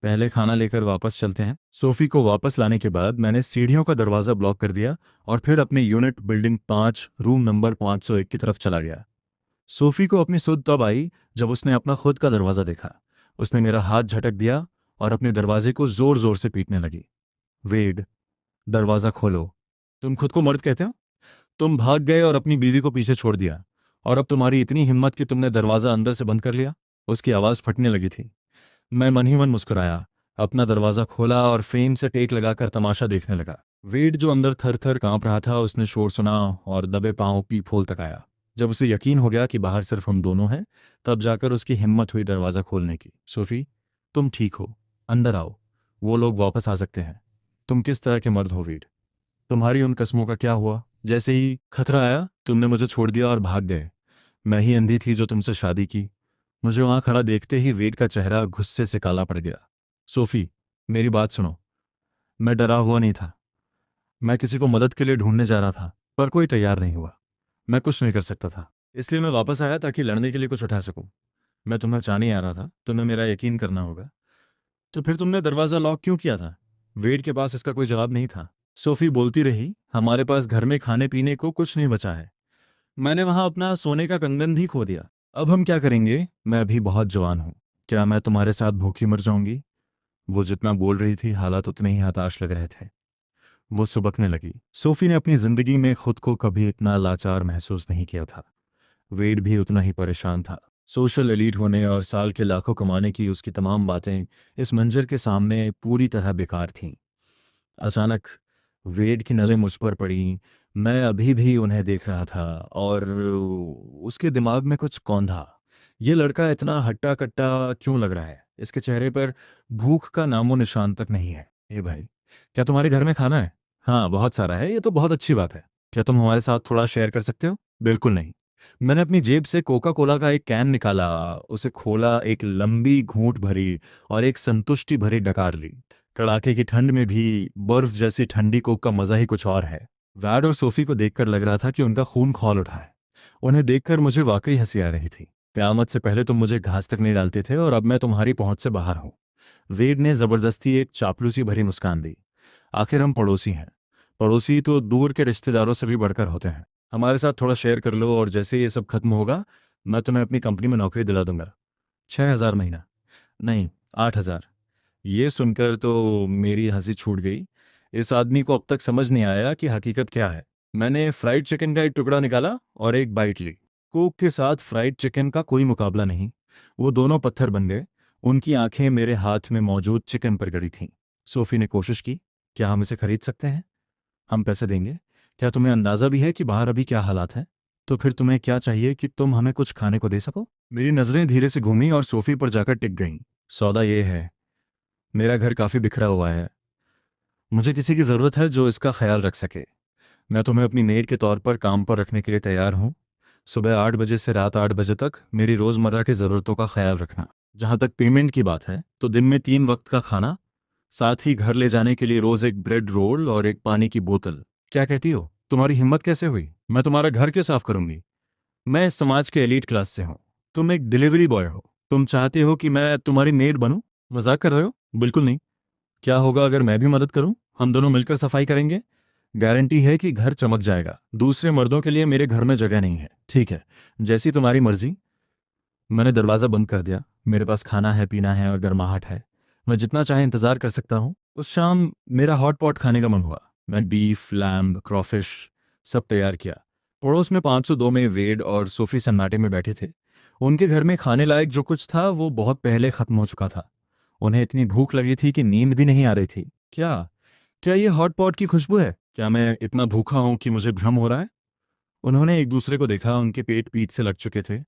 पहले खाना लेकर वापस चलते हैं। सोफ़ी को वापस लाने के बाद मैंने सीढ़ियों का दरवाज़ा ब्लॉक कर दिया और फिर अपने यूनिट बिल्डिंग 5 रूम नंबर 501 की तरफ चला गया। सोफ़ी को अपनी सुध तब आई जब उसने अपना खुद का दरवाज़ा देखा। उसने मेरा हाथ झटक दिया और अपने दरवाजे को ज़ोर ज़ोर से पीटने लगी। वेड, दरवाज़ा खोलो। तुम खुद को मर्द कहते हो? तुम भाग गए और अपनी बीवी को पीछे छोड़ दिया, और अब तुम्हारी इतनी हिम्मत कि तुमने दरवाज़ा अंदर से बंद कर लिया। उसकी आवाज़ फटने लगी थी। मैं मन ही मन मुस्कुराया, अपना दरवाज़ा खोला और फ्रेम से टेक लगाकर तमाशा देखने लगा। वेड जो अंदर थर थर काँप रहा था, उसने शोर सुना और दबे पाँव पीप होल तक आया। जब उसे यकीन हो गया कि बाहर सिर्फ हम दोनों हैं, तब जाकर उसकी हिम्मत हुई दरवाज़ा खोलने की। सोफ़ी, तुम ठीक हो, अंदर आओ, वो लोग वापस आ सकते हैं। तुम किस तरह के मर्द हो वेड? तुम्हारी उन कस्मों का क्या हुआ? जैसे ही खतरा आया तुमने मुझे छोड़ दिया और भाग गए। मैं ही अंधी थी जो तुमसे शादी की। मुझे वहां खड़ा देखते ही वेड का चेहरा गुस्से से काला पड़ गया। सोफी, मेरी बात सुनो। मैं डरा हुआ नहीं था। मैं किसी को मदद के लिए ढूंढने जा रहा था, पर कोई तैयार नहीं हुआ। मैं कुछ नहीं कर सकता था, इसलिए मैं वापस आया ताकि लड़ने के लिए कुछ उठा सकूं। मैं तुम्हें बचाने आ रहा था, तुम्हें मेरा यकीन करना होगा। तो फिर तुमने दरवाज़ा लॉक क्यों किया था? वेड के पास इसका कोई जवाब नहीं था। सोफी बोलती रही, हमारे पास घर में खाने पीने को कुछ नहीं बचा है। मैंने वहां अपना सोने का कंगन भी खो दिया। अब हम क्या करेंगे? मैं अभी बहुत जवान हूं। क्या मैं तुम्हारे साथ भूखी मर जाऊंगी? वो जितना बोल रही थी, हालात उतने ही हताश लग रहे थे। वो सुबकने लगी। सोफी ने अपनी जिंदगी में खुद को कभी इतना लाचार महसूस नहीं किया था। वेड भी उतना ही परेशान था। सोशल एलीट होने और साल के लाखों कमाने की उसकी तमाम बातें इस मंजर के सामने पूरी तरह बेकार थीं। अचानक वेड की नज़रें मुझ पर पड़ी। मैं अभी भी उन्हें देख रहा था और उसके दिमाग में कुछ कौंधा। ये लड़का इतना हट्टा कट्टा क्यों लग रहा है? इसके चेहरे पर भूख का नामो निशान तक नहीं है। ए भाई, क्या तुम्हारे घर में खाना है? हाँ, बहुत सारा है। ये तो बहुत अच्छी बात है। क्या तुम हमारे साथ थोड़ा शेयर कर सकते हो? बिल्कुल नहीं। मैंने अपनी जेब से कोका कोला का एक कैन निकाला, उसे खोला, एक लंबी घूंट भरी और एक संतुष्टि भरी डकार ली। कड़ाके की ठंड में भी बर्फ जैसी ठंडी कोक का मजा ही कुछ और है। वैड और सोफी को देखकर लग रहा था कि उनका खून खौल उठा है। उन्हें देखकर मुझे वाकई हंसी आ रही थी। क़यामत से पहले तुम मुझे घास तक नहीं डालते थे और अब मैं तुम्हारी पहुंच से बाहर हूं। वेड ने जबरदस्ती एक चापलूसी भरी मुस्कान दी। आखिर हम पड़ोसी हैं। पड़ोसी तो दूर के रिश्तेदारों से भी बढ़कर होते हैं। हमारे साथ थोड़ा शेयर कर लो और जैसे ये सब खत्म होगा, मैं तुम्हें अपनी कंपनी में नौकरी दिला दूंगा। 6,000 महीना? नहीं, 8,000। ये सुनकर तो मेरी हंसी छूट गई। इस आदमी को अब तक समझ नहीं आया कि हकीकत क्या है। मैंने फ्राइड चिकन का एक टुकड़ा निकाला और एक बाइट ली। कोक के साथ फ्राइड चिकन का कोई मुकाबला नहीं। वो दोनों पत्थर बन गए। उनकी आंखें मेरे हाथ में मौजूद चिकन पर गड़ी थीं। सोफी ने कोशिश की, क्या हम इसे खरीद सकते हैं? हम पैसे देंगे। क्या तुम्हें अंदाजा भी है कि बाहर अभी क्या हालात हैं? तो फिर तुम्हें क्या चाहिए कि तुम हमें कुछ खाने को दे सको? मेरी नज़रें धीरे से घूमी और सोफी पर जाकर टिक गईं। सौदा ये है, मेरा घर काफ़ी बिखरा हुआ है। मुझे किसी की ज़रूरत है जो इसका ख्याल रख सके। मैं तुम्हें अपनी मेड के तौर पर काम पर रखने के लिए तैयार हूँ। सुबह 8 बजे से रात 8 बजे तक मेरी रोज़मर्रा की ज़रूरतों का ख्याल रखना। जहाँ तक पेमेंट की बात है, तो दिन में 3 वक्त का खाना, साथ ही घर ले जाने के लिए रोज़ एक ब्रेड रोल और एक पानी की बोतल। क्या कहती हो? तुम्हारी हिम्मत कैसे हुई? मैं तुम्हारा घर क्यों साफ करूंगी? मैं इस समाज के एलीट क्लास से हूँ। तुम एक डिलीवरी बॉय हो। तुम चाहते हो कि मैं तुम्हारी मेड बनूं? मजाक कर रहे हो? बिल्कुल नहीं। क्या होगा अगर मैं भी मदद करूं? हम दोनों मिलकर सफाई करेंगे। गारंटी है कि घर चमक जाएगा। दूसरे मर्दों के लिए मेरे घर में जगह नहीं है। ठीक है, जैसी तुम्हारी मर्जी। मैंने दरवाज़ा बंद कर दिया। मेरे पास खाना है, पीना है और गर्माहट है। मैं जितना चाहे इंतज़ार कर सकता हूँ। उस शाम मेरा हॉट पॉट खाने का मन हुआ। मैं बीफ, लैम्ब, क्रॉफिश सब तैयार किया। पड़ोस में 502 में वेड और सोफी सन्नाटे में बैठे थे। उनके घर में खाने लायक जो कुछ था वो बहुत पहले ख़त्म हो चुका था। उन्हें इतनी भूख लगी थी कि नींद भी नहीं आ रही थी। क्या क्या ये हॉट पॉट की खुशबू है? क्या मैं इतना भूखा हूं कि मुझे भ्रम हो रहा है? उन्होंने एक दूसरे को देखा। उनके पेट पीठ से लग चुके थे।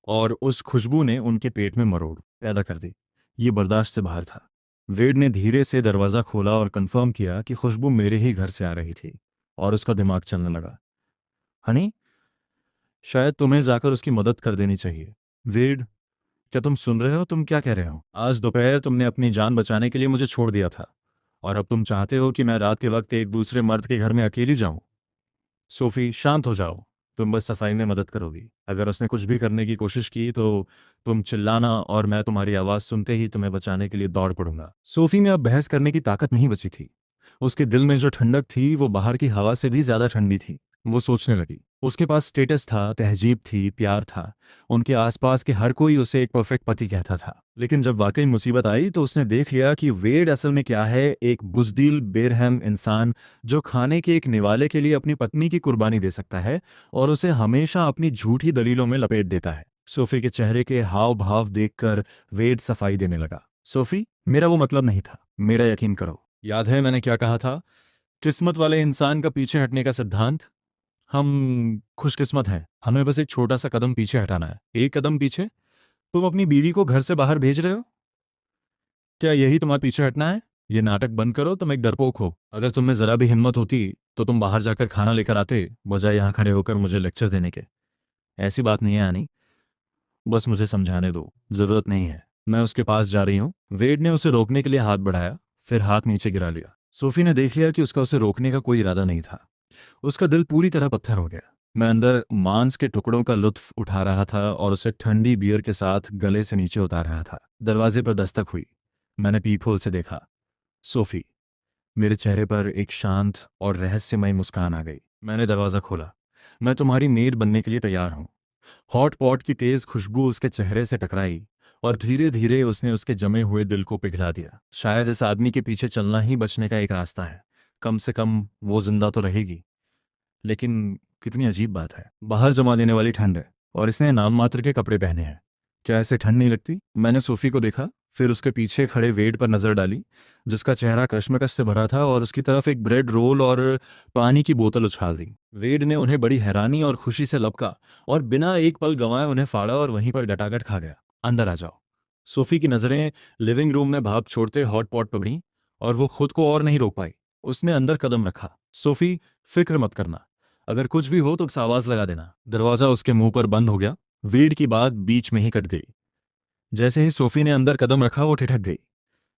और उस खुशबू ने उनके पेट में मरोड़ पैदा कर दी। ये बर्दाश्त से बाहर था। वेड ने धीरे से दरवाज़ा खोला और कंफर्म किया कि खुशबू मेरे ही घर से आ रही थी, और उसका दिमाग चलने लगा। हनी, शायद तुम्हें जाकर उसकी मदद कर देनी चाहिए। वेड, क्या तुम सुन रहे हो? तुम क्या कह रहे हो? आज दोपहर तुमने अपनी जान बचाने के लिए मुझे छोड़ दिया था, और अब तुम चाहते हो कि मैं रात के वक्त एक दूसरे मर्द के घर में अकेली जाऊं? सोफी, शांत हो जाओ। तुम बस सफाई में मदद करोगी। अगर उसने कुछ भी करने की कोशिश की तो तुम चिल्लाना, और मैं तुम्हारी आवाज़ सुनते ही तुम्हें बचाने के लिए दौड़ पड़ूंगा। सोफी में अब बहस करने की ताकत नहीं बची थी। उसके दिल में जो ठंडक थी वो बाहर की हवा से भी ज़्यादा ठंडी थी। वो सोचने लगी, उसके पास स्टेटस था, तहजीब थी, प्यार था। उनके आसपास के हर कोई उसे एक परफेक्ट पति कहता था। लेकिन जब वाकई मुसीबत आई तो उसने देख लिया कि वेड असल में क्या है, एक बुज़दिल बेरहम इंसान जो खाने के एक निवाले के लिए अपनी पत्नी की कुर्बानी दे सकता है और उसे हमेशा अपनी झूठी दलीलों में लपेट देता है। सोफी के चेहरे के हाव भाव देखकर वेड सफाई देने लगा। सोफी, मेरा वो मतलब नहीं था। मेरा यकीन करो। याद है मैंने क्या कहा था? किस्मत वाले इंसान का पीछे हटने का सिद्धांत। हम खुशकिस्मत हैं, हमें बस एक छोटा सा कदम पीछे हटाना है। एक कदम पीछे? तुम अपनी बीवी को घर से बाहर भेज रहे हो? क्या यही तुम्हारा पीछे हटना है? ये नाटक बंद करो, तुम एक डरपोक हो। अगर तुम में जरा भी हिम्मत होती तो तुम बाहर जाकर खाना लेकर आते, बजाय यहाँ खड़े होकर मुझे लेक्चर देने के। ऐसी बात नहीं है आनी, बस मुझे समझाने दो। जरूरत नहीं है, मैं उसके पास जा रही हूँ। वेड ने उसे रोकने के लिए हाथ बढ़ाया, फिर हाथ नीचे गिरा लिया। सोफी ने देख लिया कि उसका उसे रोकने का कोई इरादा नहीं था। उसका दिल पूरी तरह पत्थर हो गया। मैं अंदर मांस के टुकड़ों का लुत्फ उठा रहा था और उसे ठंडी बियर के साथ गले से नीचे उतार रहा था। दरवाजे पर दस्तक हुई। मैंने पीप होल से देखा। सोफी। मेरे चेहरे पर एक शांत और रहस्यमय मुस्कान आ गई। मैंने दरवाज़ा खोला। मैं तुम्हारी मेड बनने के लिए तैयार हूँ। हॉट पॉट की तेज खुशबू उसके चेहरे से टकराई और धीरे धीरे उसने उसके जमे हुए दिल को पिघला दिया। शायद इस आदमी के पीछे चलना ही बचने का एक रास्ता है। कम से कम वो जिंदा तो रहेगी। लेकिन कितनी अजीब बात है, बाहर जमा देने वाली ठंड है और इसने नाम मात्र के कपड़े पहने हैं। क्या ऐसे ठंड नहीं लगती? मैंने सोफी को देखा, फिर उसके पीछे खड़े वेड पर नजर डाली, जिसका चेहरा कश्मकश से भरा था, और उसकी तरफ एक ब्रेड रोल और पानी की बोतल उछाल दी। वेड ने उन्हें बड़ी हैरानी और खुशी से लपका और बिना एक पल गंवाए उन्हें फाड़ा और वहीं पर डटागट खा गया। अंदर आ जाओ। सोफी की नजरें लिविंग रूम में भाप छोड़ते हॉट पॉट पर पड़ी और वो खुद को और नहीं रोक पाई। उसने अंदर कदम रखा। सोफी, फिक्र मत करना, अगर कुछ भी हो तो बस आवाज लगा देना। दरवाजा उसके मुंह पर बंद हो गया। वेड की बात बीच में ही कट गई। जैसे ही सोफी ने अंदर कदम रखा वो ठिठक गई।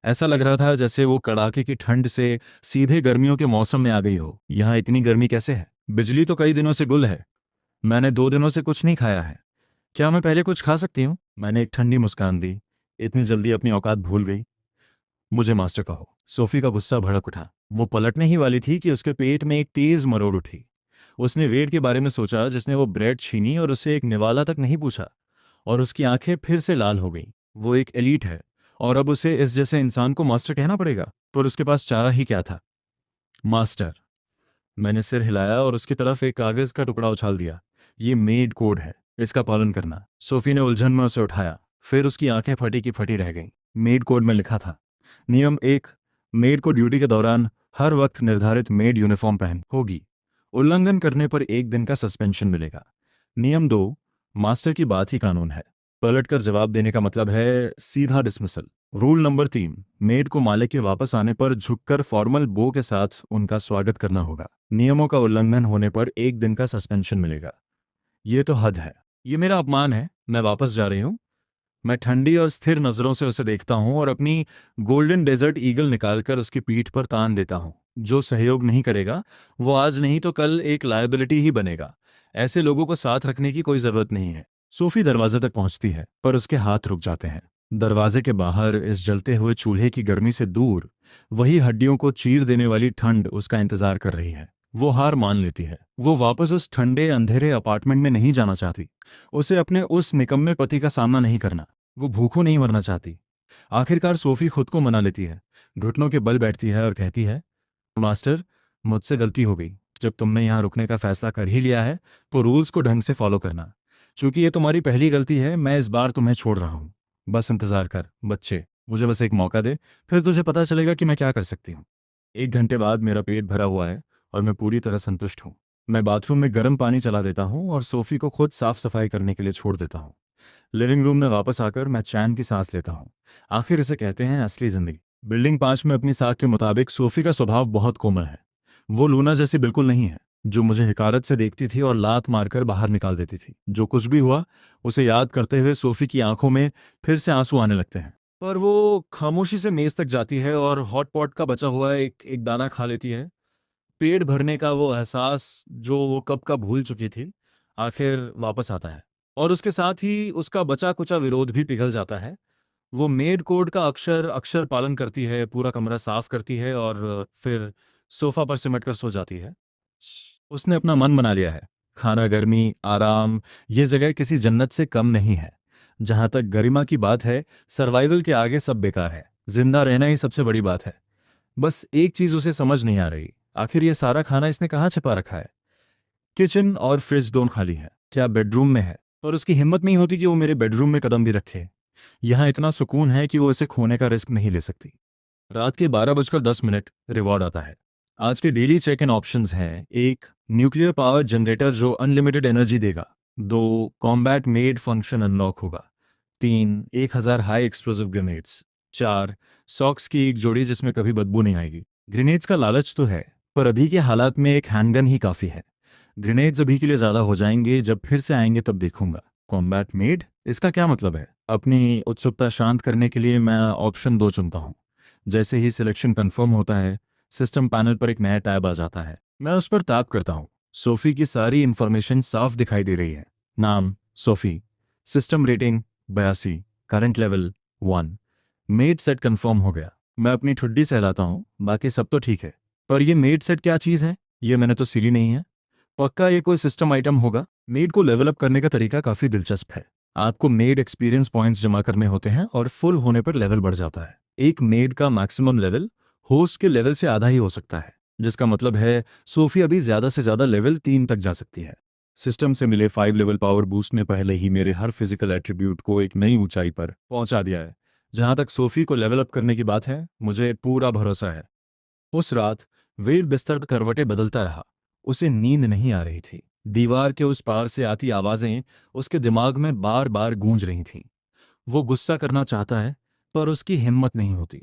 ऐसा लग रहा था जैसे वो कड़ाके की ठंड से सीधे गर्मियों के मौसम में आ गई हो। यहाँ इतनी गर्मी कैसे है? बिजली तो कई दिनों से गुल है। मैंने 2 दिनों से कुछ नहीं खाया है। क्या मैं पहले कुछ खा सकती हूँ? मैंने एक ठंडी मुस्कान दी। इतनी जल्दी अपनी औकात भूल गई? मुझे मास्टर कहो। सोफी का गुस्सा भड़क उठा। वो पलटने ही वाली थी कि उसके पेट में एक तेज मरोड़ उठी। उसने वेड के बारे में सोचा, जिसने वो ब्रेड छीनी और उससे एक निवाला तक नहीं पूछा, और उसकी आंखें फिर से लाल हो गईं। वो एक एलीट है और अब उसे इस जैसे इंसान को मास्टर कहना पड़ेगा, पर उसके पास चारा ही क्या था? मास्टर। मैंने सिर हिलाया और उसकी तरफ एक कागज का टुकड़ा उछाल दिया। ये मेड कोड है, इसका पालन करना। सोफी ने उलझन में उसे उठाया, फिर उसकी आंखें फटी की फटी रह गईं। मेड कोड में लिखा था, नियम 1, मेड को ड्यूटी के दौरान हर वक्त निर्धारित मेड यूनिफॉर्म पहन होगी। उल्लंघन करने पर 1 दिन का सस्पेंशन मिलेगा। नियम 2, मास्टर की बात ही कानून है। पलटकर जवाब देने का मतलब है सीधा डिसमिसल। रूल नंबर 3, मेड को मालिक के वापस आने पर झुककर फॉर्मल बो के साथ उनका स्वागत करना होगा। नियमों का उल्लंघन होने पर 1 दिन का सस्पेंशन मिलेगा। ये तो हद है। ये मेरा अपमान है। मैं वापस जा रही हूँ। मैं ठंडी और स्थिर नजरों से उसे देखता हूँ और अपनी गोल्डन डेजर्ट ईगल निकालकर उसकी पीठ पर तान देता हूँ। जो सहयोग नहीं करेगा वो आज नहीं तो कल एक लायबिलिटी ही बनेगा। ऐसे लोगों को साथ रखने की कोई जरूरत नहीं है। सोफी दरवाजे तक पहुंचती है, पर उसके हाथ रुक जाते हैं। दरवाजे के बाहर इस जलते हुए चूल्हे की गर्मी से दूर वही हड्डियों को चीर देने वाली ठंड उसका इंतजार कर रही है। वो हार मान लेती है। वो वापस उस ठंडे अंधेरे अपार्टमेंट में नहीं जाना चाहती। उसे अपने उस निकम्मे पति का सामना नहीं करना। वो भूखों नहीं मरना चाहती। आखिरकार सोफी खुद को मना लेती है, घुटनों के बल बैठती है और कहती है, मास्टर, मुझसे गलती हो गई। जब तुमने यहाँ रुकने का फैसला कर ही लिया है तो रूल्स को ढंग से फॉलो करना। चूंकि ये तुम्हारी पहली गलती है, मैं इस बार तुम्हें छोड़ रहा हूँ। बस इंतजार कर बच्चे, मुझे बस एक मौका दे, फिर तुझे पता चलेगा कि मैं क्या कर सकती हूँ। 1 घंटे बाद मेरा पेट भरा हुआ है और मैं पूरी तरह संतुष्ट हूँ। मैं बाथरूम में गर्म पानी चला देता हूँ और सोफी को खुद साफ सफाई करने के लिए छोड़ देता हूँ। लिविंग रूम में वापस आकर मैं चैन की सांस लेता हूँ। आखिर इसे कहते हैं असली जिंदगी। बिल्डिंग 5 में अपनी साख के मुताबिक सोफी का स्वभाव बहुत कोमल है। वो लूना जैसी बिल्कुल नहीं है, जो मुझे हिकारत से देखती थी और लात मारकर बाहर निकाल देती थी। जो कुछ भी हुआ उसे याद करते हुए सोफी की आंखों में फिर से आंसू आने लगते हैं। पर वो खामोशी से मेज तक जाती है और हॉट पॉट का बचा हुआ एक एक दाना खा लेती है। पेट भरने का वो एहसास जो वो कब का भूल चुकी थी, आखिर वापस आता है। और उसके साथ ही उसका बचा कुचा विरोध भी पिघल जाता है। वो मेड कोड का अक्षर अक्षर पालन करती है, पूरा कमरा साफ करती है और फिर सोफा पर सिमट कर सो जाती है। उसने अपना मन बना लिया है। खाना, गर्मी, आराम, ये जगह किसी जन्नत से कम नहीं है। जहां तक गरिमा की बात है, सर्वाइवल के आगे सब बेकार है। जिंदा रहना ही सबसे बड़ी बात है। बस एक चीज उसे समझ नहीं आ रही, आखिर ये सारा खाना इसने कहाँ छिपा रखा है। किचन और फ्रिज दोनों खाली है, क्या बेडरूम में है? पर उसकी हिम्मत नहीं होती कि वो मेरे बेडरूम में कदम भी रखे। यहाँ इतना सुकून है कि वो इसे खोने का रिस्क नहीं ले सकती। रात के 12:10 रिवॉर्ड आता है। आज के डेली चेक इन ऑप्शंस हैं: 1 न्यूक्लियर पावर जनरेटर जो अनलिमिटेड एनर्जी देगा। 2 कॉम्बैट मेड फंक्शन अनलॉक होगा। 3 1000 हाई एक्सप्लोसिव ग्रेनेड्स। 4 सॉक्स की एक जोड़ी जिसमें कभी बदबू नहीं आएगी। ग्रेनेड्स का लालच तो है, पर अभी के हालात में एक हैंडगन ही काफ़ी है। ग्रेनेड्स अभी के लिए ज़्यादा हो जाएंगे, जब फिर से आएंगे तब देखूंगा। कॉम्बैट मेड, इसका क्या मतलब है? अपनी उत्सुकता शांत करने के लिए मैं ऑप्शन 2 चुनता हूँ। जैसे ही सिलेक्शन कंफर्म होता है, सिस्टम पैनल पर एक नया टैब आ जाता है। मैं उस पर टैप करता हूँ। सोफी की सारी इंफॉर्मेशन साफ दिखाई दे रही है। नाम Sophie, system rating 82, current level 1। Made set confirm हो गया। मैं अपनी ठुड्डी सहलाता हूँ, बाकी सब तो ठीक है। पर ये मेड सेट क्या चीज़ है? ये मैंने तो सीरी नहीं है। पक्का ये कोई सिस्टम आइटम होगा। मेड को लेवल अप करने का तरीका काफ़ी दिलचस्प है। आपको मेड एक्सपीरियंस पॉइंट्स जमा करने होते हैं और फुल होने पर लेवल बढ़ जाता है। एक मेड का मैक्सिमम लेवल होस्ट के लेवल से आधा ही हो सकता है, जिसका मतलब है सोफी अभी ज़्यादा से ज़्यादा लेवल 3 तक जा सकती है। सिस्टम से मिले 5 लेवल पावर बूस्ट ने पहले ही मेरे हर फिजिकल एट्रीब्यूट को एक नई ऊंचाई पर पहुंचा दिया है। जहां तक सोफी को लेवल अप करने की बात है, मुझे पूरा भरोसा है। उस रात वेड बिस्तर पर करवटें बदलता रहा। उसे नींद नहीं आ रही थी। दीवार के उस पार से आती आवाजें उसके दिमाग में बार बार गूंज रही थीं। वो गुस्सा करना चाहता है, पर उसकी हिम्मत नहीं होती।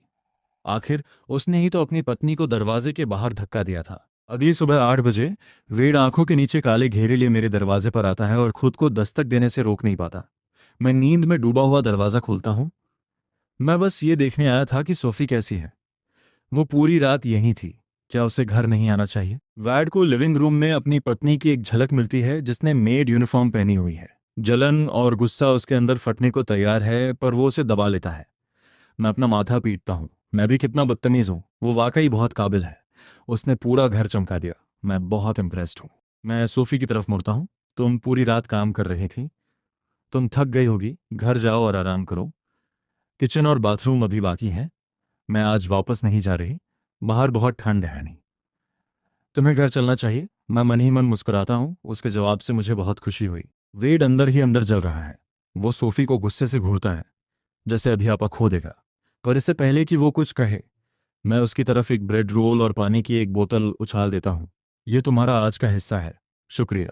आखिर उसने ही तो अपनी पत्नी को दरवाजे के बाहर धक्का दिया था। अगली सुबह 8 बजे वेड आंखों के नीचे काले घेरे लिए मेरे दरवाजे पर आता है और खुद को दस्तक देने से रोक नहीं पाता। मैं नींद में डूबा हुआ दरवाजा खोलता हूँ। मैं बस ये देखने आया था कि सोफी कैसी है। वो पूरी रात यहीं थी। क्या उसे घर नहीं आना चाहिए? वैड को लिविंग रूम में अपनी पत्नी की एक झलक मिलती है, जिसने मेड यूनिफॉर्म पहनी हुई है। जलन और गुस्सा उसके अंदर फटने को तैयार है, पर वो उसे दबा लेता है। मैं अपना माथा पीटता हूँ। मैं भी कितना बदतमीज हूँ। वो वाकई बहुत काबिल है। उसने पूरा घर चमका दिया। मैं बहुत इम्प्रेस्ड हूँ। मैं सोफी की तरफ मुड़ता हूँ। तुम पूरी रात काम कर रही थी। तुम थक गई होगी, घर जाओ और आराम करो। किचन और बाथरूम अभी बाकी है। मैं आज वापस नहीं जा रही। बाहर बहुत ठंड है। नहीं, तुम्हें घर चलना चाहिए। मैं मन ही मन मुस्कुराता हूँ। उसके जवाब से मुझे बहुत खुशी हुई। वेड अंदर ही अंदर जल रहा है। वो सोफी को गुस्से से घूरता है, जैसे अभी आपा खो देगा। पर इससे पहले कि वो कुछ कहे, मैं उसकी तरफ एक ब्रेड रोल और पानी की एक बोतल उछाल देता हूँ। ये तुम्हारा आज का हिस्सा है, शुक्रिया।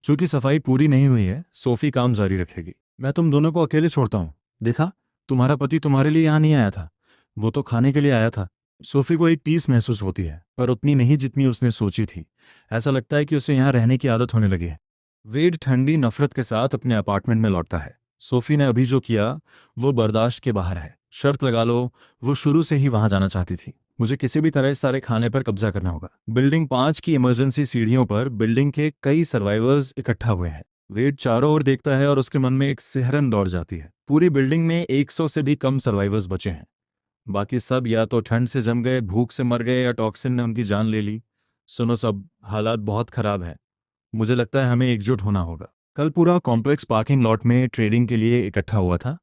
चूंकि सफाई पूरी नहीं हुई है, सोफी काम जारी रखेगी। मैं तुम दोनों को अकेले छोड़ता हूँ। देखा, तुम्हारा पति तुम्हारे लिए यहाँ नहीं आया था। वो तो खाने के लिए आया था। सोफी को एक टीस महसूस होती है, पर उतनी नहीं जितनी उसने सोची थी। ऐसा लगता है कि उसे यहाँ रहने की आदत होने लगी है। वेड ठंडी नफरत के साथ अपने अपार्टमेंट में लौटता है। सोफी ने अभी जो किया वो बर्दाश्त के बाहर है। शर्त लगा लो, वो शुरू से ही वहां जाना चाहती थी। मुझे किसी भी तरह इस सारे खाने पर कब्जा करना होगा। बिल्डिंग 5 की इमरजेंसी सीढ़ियों पर बिल्डिंग के कई सर्वाइवर्स इकट्ठा हुए हैं। वेड चारों ओर देखता है और उसके मन में एक सिहरन दौड़ जाती है। पूरी बिल्डिंग में 100 से भी कम सर्वाइवर्स बचे हैं। बाकी सब या तो ठंड से जम गए, भूख से मर गए, या टॉक्सिन ने उनकी जान ले ली। सुनो सब, हालात बहुत खराब है। मुझे लगता है हमें एकजुट होना होगा। कल पूरा कॉम्प्लेक्स पार्किंग लॉट में ट्रेडिंग के लिए इकट्ठा हुआ था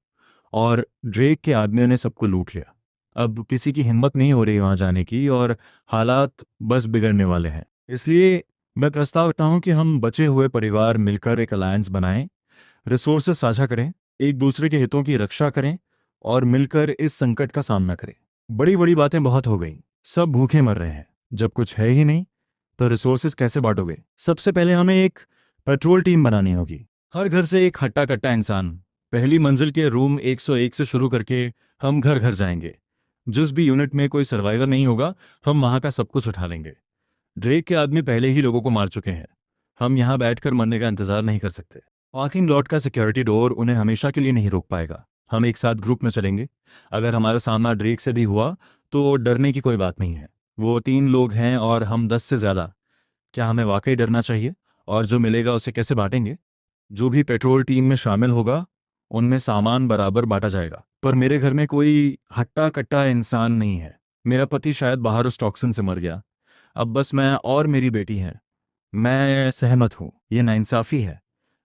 और ड्रेक के आदमियों ने सबको लूट लिया। अब किसी की हिम्मत नहीं हो रही वहां जाने की और हालात बस बिगड़ने वाले हैं। इसलिए मैं प्रस्ताव करता हूं कि हम बचे हुए परिवार मिलकर एक अलायंस बनाएं, रिसोर्सेज साझा करें, एक दूसरे के हितों की रक्षा करें और मिलकर इस संकट का सामना करें। बड़ी बड़ी बातें बहुत हो गई। सब भूखे मर रहे हैं। जब कुछ है ही नहीं तो रिसोर्सेज कैसे बांटोगे? सबसे पहले हमें एक पेट्रोल टीम बनानी होगी। हर घर से एक हट्टा कट्टा इंसान पहली मंजिल के रूम 101 से शुरू करके हम घर घर जाएंगे। जिस भी यूनिट में कोई सर्वाइवर नहीं होगा, हम वहां का सब कुछ उठा लेंगे। ड्रेक के आदमी पहले ही लोगों को मार चुके हैं। हम यहाँ बैठकर मरने का इंतजार नहीं कर सकते। पार्किंग लॉट का सिक्योरिटी डोर उन्हें हमेशा के लिए नहीं रोक पाएगा। हम एक साथ ग्रुप में चलेंगे। अगर हमारा सामना ड्रेक से भी हुआ तो डरने की कोई बात नहीं है। वो 3 लोग हैं और हम 10 से ज़्यादा। क्या हमें वाकई डरना चाहिए? और जो मिलेगा उसे कैसे बांटेंगे? जो भी पेट्रोल टीम में शामिल होगा उनमें सामान बराबर बांटा जाएगा। पर मेरे घर में कोई हट्टा कट्टा इंसान नहीं है। मेरा पति शायद बाहर उस टॉक्सिन से मर गया। अब बस मैं और मेरी बेटी हैं। मैं सहमत हूँ, ये नाइंसाफ़ी है।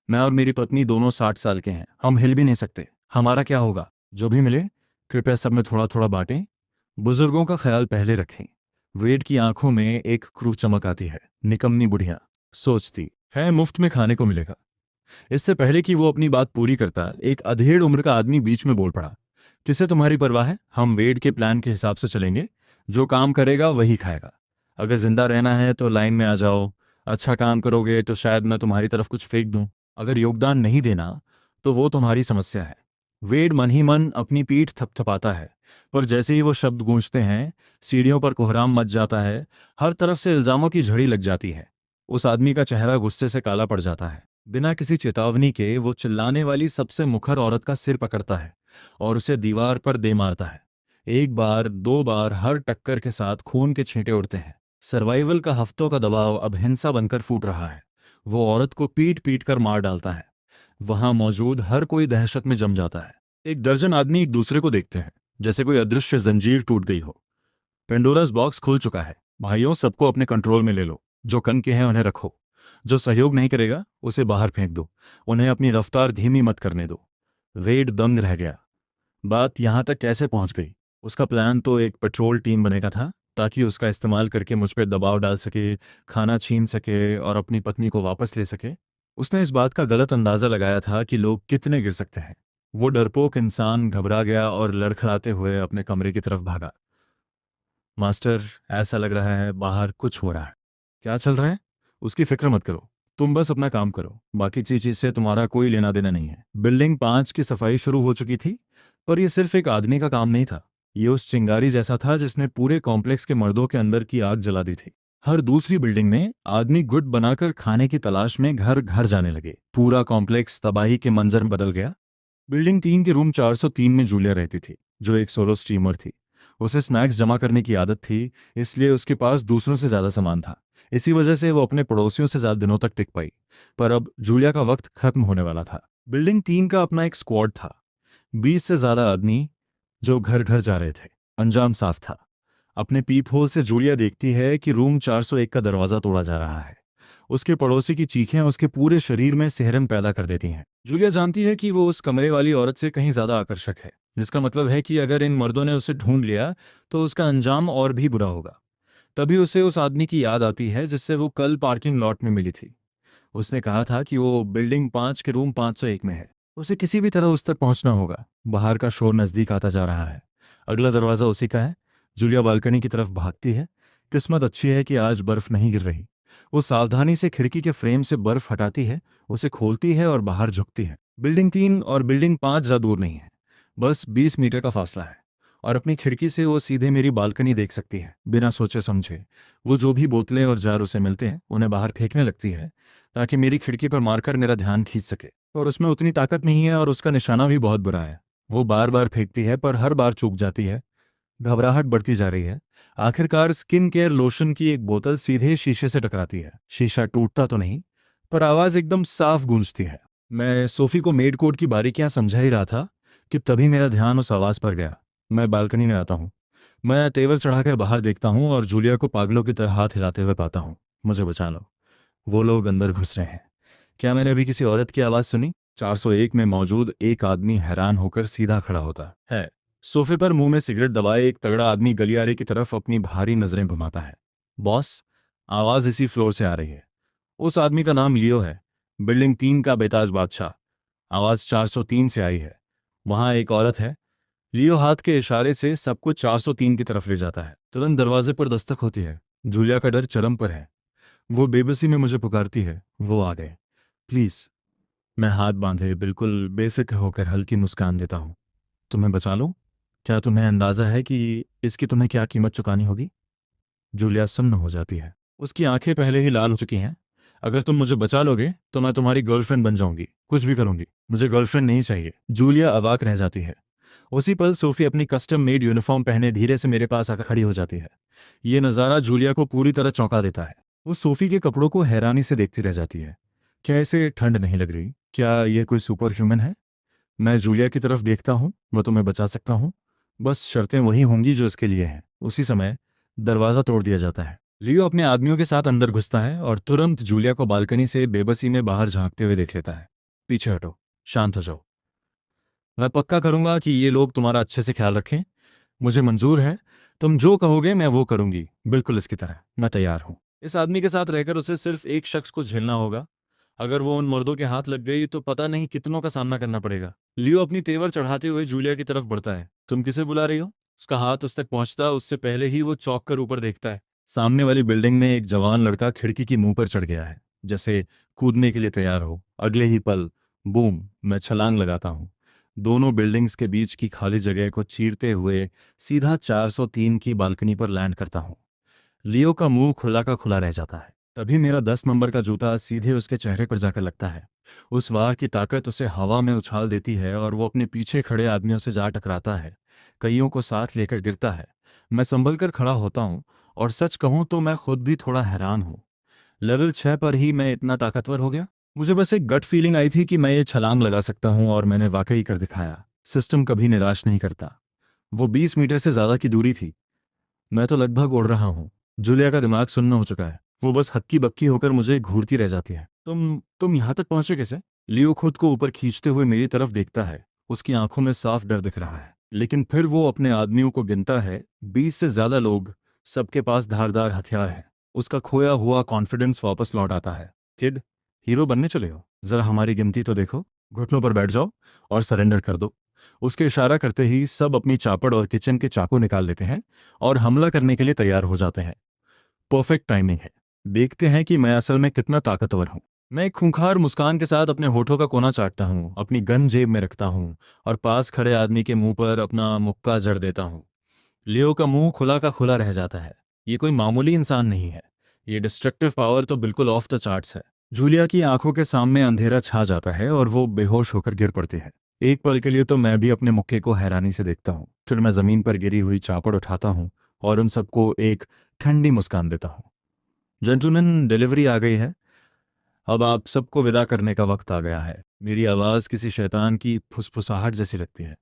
मैं और मेरी पत्नी दोनों 60 साल के हैं। हम हिल भी नहीं सकते। हमारा क्या होगा? जो भी मिले कृपया सब में थोड़ा थोड़ा बांटें। बुजुर्गों का ख्याल पहले रखें। वेड की आंखों में एक क्रूर चमक आती है। निकम्मी बुढ़िया, सोचती है मुफ्त में खाने को मिलेगा। इससे पहले कि वो अपनी बात पूरी करता, एक अधेड़ उम्र का आदमी बीच में बोल पड़ा। किसे तुम्हारी परवाह है? हम वेड के प्लान के हिसाब से चलेंगे। जो काम करेगा वही खाएगा। अगर जिंदा रहना है तो लाइन में आ जाओ। अच्छा काम करोगे तो शायद मैं तुम्हारी तरफ कुछ फेंक दूं। अगर योगदान नहीं देना तो वो तुम्हारी समस्या है। वेड मन ही मन अपनी पीठ थपथपाता है, पर जैसे ही वो शब्द गूंजते हैं सीढ़ियों पर कोहराम मच जाता है। हर तरफ से इल्जामों की झड़ी लग जाती है। उस आदमी का चेहरा गुस्से से काला पड़ जाता है। बिना किसी चेतावनी के वो चिल्लाने वाली सबसे मुखर औरत का सिर पकड़ता है और उसे दीवार पर दे मारता है। 1 बार 2 बार, हर टक्कर के साथ खून के छींटे उड़ते हैं। सर्वाइवल का हफ्तों का दबाव अब हिंसा बनकर फूट रहा है। वो औरत को पीट पीट कर मार डालता है। वहां मौजूद हर कोई दहशत में जम जाता है। 1 दर्जन आदमी एक दूसरे को देखते हैं जैसे कोई अदृश्य जंजीर टूट गई हो। पेंडोरास बॉक्स खुल चुका है। भाइयों, सबको अपने कंट्रोल में ले लो। जो कन के हैं उन्हें रखो। जो सहयोग नहीं करेगा उसे बाहर फेंक दो। उन्हें अपनी रफ्तार धीमी मत करने दो। वेड दंग रह गया। बात यहां तक कैसे पहुंच गई? उसका प्लान तो एक पेट्रोल टीम बनेगा था ताकि उसका इस्तेमाल करके मुझ पर दबाव डाल सके, खाना छीन सके और अपनी पत्नी को वापस ले सके। उसने इस बात का गलत अंदाजा लगाया था कि लोग कितने गिर सकते हैं। वो डरपोक इंसान घबरा गया और लड़खड़ाते हुए अपने कमरे की तरफ भागा। मास्टर, ऐसा लग रहा है बाहर कुछ हो रहा है। क्या चल रहा है? उसकी फिक्र मत करो। तुम बस अपना काम करो। बाकी चीज से तुम्हारा कोई लेना देना नहीं है। बिल्डिंग 5 की सफाई शुरू हो चुकी थी, पर यह सिर्फ एक आदमी का काम नहीं था। ये उस चिंगारी जैसा था जिसने पूरे कॉम्प्लेक्स के मर्दों के अंदर की आग जला दी थी। हर दूसरी बिल्डिंग में आदमी गुट बनाकर खाने की तलाश में घर घर जाने लगे। पूरा कॉम्प्लेक्स तबाही के मंजर में बदल गया। बिल्डिंग 3 के रूम 403 में जूलिया रहती थी, जो एक सोलो स्टीमर थी। उसे स्नैक्स जमा करने की आदत थी, इसलिए उसके पास दूसरों से ज्यादा सामान था। इसी वजह से वो अपने पड़ोसियों से ज्यादा दिनों तक टिक पाई। पर अब जूलिया का वक्त खत्म होने वाला था। बिल्डिंग 3 का अपना एक स्क्वाड था। 20 से ज्यादा आदमी जो घर घर जा रहे थे। अंजाम साफ था। अपने पीप होल से जूलिया देखती है कि रूम 401 का दरवाजा तोड़ा जा रहा है। उसके पड़ोसी की चीखें उसके पूरे शरीर में सिहरन पैदा कर देती हैं। जूलिया जानती है कि वो उस कमरे वाली औरत से कहीं ज्यादा आकर्षक है, जिसका मतलब है कि अगर इन मर्दों ने उसे ढूंढ लिया तो उसका अंजाम और भी बुरा होगा। तभी उसे उस आदमी की याद आती है जिससे वो कल पार्किंग लॉट में मिली थी। उसने कहा था कि वो बिल्डिंग 5 के रूम 501 में है। उसे किसी भी तरह उस तक पहुंचना होगा। बाहर का शोर नजदीक आता जा रहा है। अगला दरवाजा उसी का है। जूलिया बालकनी की तरफ भागती है। किस्मत अच्छी है कि आज बर्फ नहीं गिर रही। वो सावधानी से खिड़की के फ्रेम से बर्फ हटाती है, उसे खोलती है और बाहर झुकती है। बिल्डिंग 3 और बिल्डिंग 5 ज्यादा दूर नहीं है, बस 20 मीटर का फासला है। और अपनी खिड़की से वो सीधे मेरी बालकनी देख सकती है। बिना सोचे समझे वो जो भी बोतलें और जार उसे मिलते हैं उन्हें बाहर फेंकने लगती है, ताकि मेरी खिड़की पर मारकर मेरा ध्यान खींच सके। और उसमें उतनी ताकत नहीं है और उसका निशाना भी बहुत बुरा है। वो बार बार फेंकती है पर हर बार चूक जाती है। घबराहट बढ़ती जा रही है। आखिरकार स्किन केयर लोशन की एक बोतल सीधे शीशे से टकराती है। शीशा टूटता तो नहीं, पर आवाज एकदम साफ गूंजती है। मैं सोफी को मेड कोड की बारीकियां समझा ही रहा था कि तभी मेरा ध्यान उस आवाज पर गया। मैं बालकनी में आता हूँ। मैं तेवर चढ़ाकर बाहर देखता हूँ और जूलिया को पागलों की तरह हाथ हिलाते हुए पाता हूँ। मुझे बचा लो, वो लोग अंदर घुस रहे हैं। क्या मैंने अभी किसी औरत की आवाज सुनी? 401 में मौजूद एक आदमी हैरान होकर सीधा खड़ा होता है। सोफे पर मुंह में सिगरेट दबाए एक तगड़ा आदमी गलियारे की तरफ अपनी भारी नजरें घुमाता है। बॉस, आवाज इसी फ्लोर से आ रही है। उस आदमी का नाम लियो है, बिल्डिंग 3 का बेताज बादशाह। आवाज 403 से आई है। वहां एक औरत है। लियो हाथ के इशारे से सब कुछ 403 की तरफ ले जाता है। तुरंत दरवाजे पर दस्तक होती है। जूलिया का डर चरम पर है। वो बेबसी में मुझे पुकारती है, वो आ गए, प्लीज। मैं हाथ बांधे बिल्कुल बेफिक्र होकर हल्की मुस्कान देता हूँ। तुम्हें बचा लूँ? क्या तुम्हें अंदाज़ा है कि इसकी तुम्हें क्या कीमत चुकानी होगी? जूलिया सुन्न हो जाती है। उसकी आंखें पहले ही लाल हो चुकी हैं। अगर तुम मुझे बचा लोगे तो मैं तुम्हारी गर्लफ्रेंड बन जाऊंगी, कुछ भी करूंगी। मुझे गर्लफ्रेंड नहीं चाहिए। जूलिया अवाक रह जाती है। उसी पल सोफी अपनी कस्टम मेड यूनिफॉर्म पहने धीरे से मेरे पास आकर खड़ी हो जाती है। ये नज़ारा जूलिया को पूरी तरह चौंका देता है। वो सोफी के कपड़ों को हैरानी से देखती रह जाती है। क्या इसे ठंड नहीं लग रही? क्या ये कोई सुपर ह्यूमन है? मैं जूलिया की तरफ देखता हूँ। मैं तुम्हें बचा सकता हूँ, बस शर्तें वही होंगी जो इसके लिए हैं। उसी समय दरवाज़ा तोड़ दिया जाता है। लियो अपने आदमियों के साथ अंदर घुसता है और तुरंत जूलिया को बालकनी से बेबसी में बाहर झांकते हुए देख लेता है। पीछे हटो, शांत हो जाओ। मैं पक्का करूंगा कि ये लोग तुम्हारा अच्छे से ख्याल रखें। मुझे मंजूर है। तुम जो कहोगे मैं वो करूंगी, बिल्कुल इसकी तरह। मैं तैयार हूं। इस आदमी के साथ रहकर उसे सिर्फ एक शख्स को झेलना होगा। अगर वो उन मर्दों के हाथ लग गई तो पता नहीं कितनों का सामना करना पड़ेगा। लियो अपनी तेवर चढ़ाते हुए जूलिया की तरफ बढ़ता है। तुम किसे बुला रही हो? उसका हाथ उस तक पहुंचता उससे पहले ही वो चौंक कर ऊपर देखता है। सामने वाली बिल्डिंग में एक जवान लड़का खिड़की की मुंह पर चढ़ गया है, जैसे कूदने के लिए तैयार हो। अगले ही पल बूम, मैं छलांग लगाता हूँ। दोनों बिल्डिंग्स के बीच की खाली जगह को चीरते हुए सीधा 403 की बालकनी पर लैंड करता हूँ। लियो का मुंह खुला का खुला रह जाता है। तभी मेरा 10 नंबर का जूता सीधे उसके चेहरे पर जाकर लगता है। उस वार की ताकत उसे हवा में उछाल देती है और वो अपने पीछे खड़े आदमियों से जा टकराता है। कईयों को साथ लेकर गिरता है। मैं संभल कर खड़ा होता हूँ और सच कहूँ तो मैं खुद भी थोड़ा हैरान हूँ। लेवल 6 पर ही मैं इतना ताकतवर हो गया? मुझे बस एक गट फीलिंग आई थी कि मैं ये छलांग लगा सकता हूँ और मैंने वाकई कर दिखाया। सिस्टम कभी निराश नहीं करता। वो 20 मीटर से ज्यादा की दूरी थी। मैं तो लगभग उड़ रहा हूँ। जूलिया का दिमाग सुन्न हो चुका है। वो बस हक्की बक्की होकर मुझे घूरती रह जाती है। तुम यहाँ तक पहुंचे कैसे? लियो खुद को ऊपर खींचते हुए मेरी तरफ देखता है। उसकी आंखों में साफ डर दिख रहा है, लेकिन फिर वो अपने आदमियों को गिनता है। 20 से ज्यादा लोग, सबके पास धारदार हथियार हैं। उसका खोया हुआ कॉन्फिडेंस वापस लौट आता है। किड, हीरो बनने चले हो? जरा हमारी गिनती तो देखो। घुटनों पर बैठ जाओ और सरेंडर कर दो। उसके इशारा करते ही सब अपनी चापड़ और किचन के चाकू निकाल लेते हैं और हमला करने के लिए तैयार हो जाते हैं। परफेक्ट टाइमिंग है। देखते हैं कि मैं असल में कितना ताकतवर हूं। मैं एक खूंखार मुस्कान के साथ अपने होठों का कोना चाटता हूं, अपनी गन जेब में रखता हूं और पास खड़े आदमी के मुंह पर अपना मुक्का जड़ देता हूं। लियो का मुंह खुला का खुला रह जाता है। ये कोई मामूली इंसान नहीं है। ये डिस्ट्रक्टिव पावर तो बिल्कुल ऑफ द चार्ट्स है। जूलिया की आंखों के सामने अंधेरा छा जाता है और वो बेहोश होकर गिर पड़ती है। एक पल के लिए तो मैं भी अपने मुक्के को हैरानी से देखता हूँ। फिर मैं जमीन पर गिरी हुई चापड़ उठाता हूँ और उन सबको एक ठंडी मुस्कान देता हूँ। जेंटलमैन, डिलीवरी आ गई है। अब आप सबको विदा करने का वक्त आ गया है। मेरी आवाज़ किसी शैतान की फुसफुसाहट जैसी लगती है।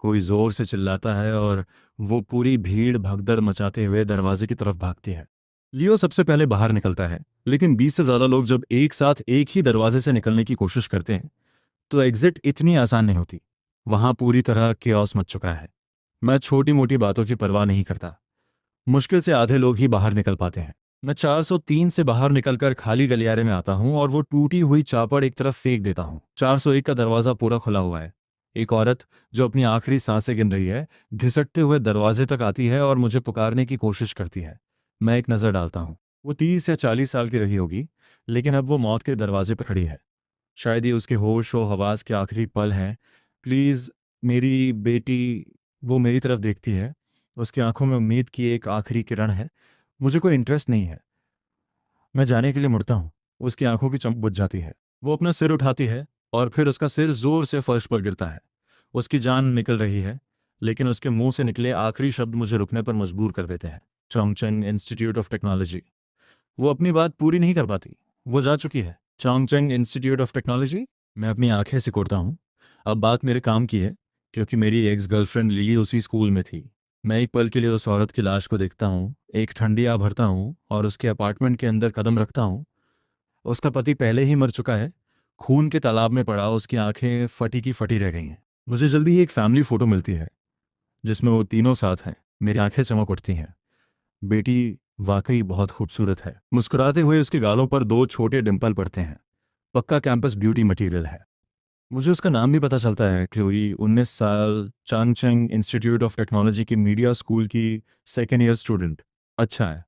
कोई जोर से चिल्लाता है और वो पूरी भीड़ भगदड़ मचाते हुए दरवाजे की तरफ भागती है। लियो सबसे पहले बाहर निकलता है, लेकिन 20 से ज्यादा लोग जब एक साथ एक ही दरवाजे से निकलने की कोशिश करते हैं तो एग्जिट इतनी आसान नहीं होती। वहां पूरी तरह केओस मच चुका है। मैं छोटी मोटी बातों की परवाह नहीं करता। मुश्किल से आधे लोग ही बाहर निकल पाते हैं। मैं 403 से बाहर निकलकर खाली गलियारे में आता हूं और वो टूटी हुई चापड़ एक तरफ फेंक देता हूं। 401 का दरवाजा पूरा खुला हुआ है। एक औरत जो अपनी आखिरी सांसें गिन रही है घिसटते हुए दरवाजे तक आती है और मुझे पुकारने की कोशिश करती है। मैं एक नज़र डालता हूँ। वो 30 या 40 साल की रही होगी, लेकिन अब वो मौत के दरवाजे पर खड़ी है। शायद ये उसके होश व हवास के आखिरी पल हैं। प्लीज़, मेरी बेटी। वो मेरी तरफ देखती है। उसकी आंखों में उम्मीद की एक आखिरी किरण है। मुझे कोई इंटरेस्ट नहीं है। मैं जाने के लिए मुड़ता हूँ। उसकी आंखों की चमक बुझ जाती है। वो अपना सिर उठाती है और फिर उसका सिर जोर से फर्श पर गिरता है। उसकी जान निकल रही है, लेकिन उसके मुंह से निकले आखिरी शब्द मुझे रुकने पर मजबूर कर देते हैं। चोंगचेंग इंस्टीट्यूट ऑफ टेक्नोलॉजी। वो अपनी बात पूरी नहीं कर पाती। वो जा चुकी है। चोंगचेंग इंस्टीट्यूट ऑफ टेक्नोलॉजी। मैं अपनी आंखें सिकोड़ता हूँ। अब बात मेरे काम की है, क्योंकि मेरी एक्स गर्लफ्रेंड लिली उसी स्कूल में थी। मैं एक पल के लिए उस औरत की लाश को देखता हूँ, एक ठंडी आ भरता हूँ और उसके अपार्टमेंट के अंदर कदम रखता हूँ। उसका पति पहले ही मर चुका है। खून के तालाब में पड़ा उसकी आंखें फटी की फटी रह गई हैं। मुझे जल्दी ही एक फैमिली फोटो मिलती है जिसमें वो तीनों साथ हैं। मेरी आंखें चमक उठती हैं। बेटी वाकई बहुत खूबसूरत है। मुस्कुराते हुए उसके गालों पर दो छोटे डिंपल पड़ते हैं। पक्का कैंपस ब्यूटी मटेरियल है। मुझे उसका नाम भी पता चलता है। क्लोई, 19 साल, चांगचेंग इंस्टीट्यूट ऑफ टेक्नोलॉजी की मीडिया स्कूल की सेकेंड ईयर स्टूडेंट। अच्छा है।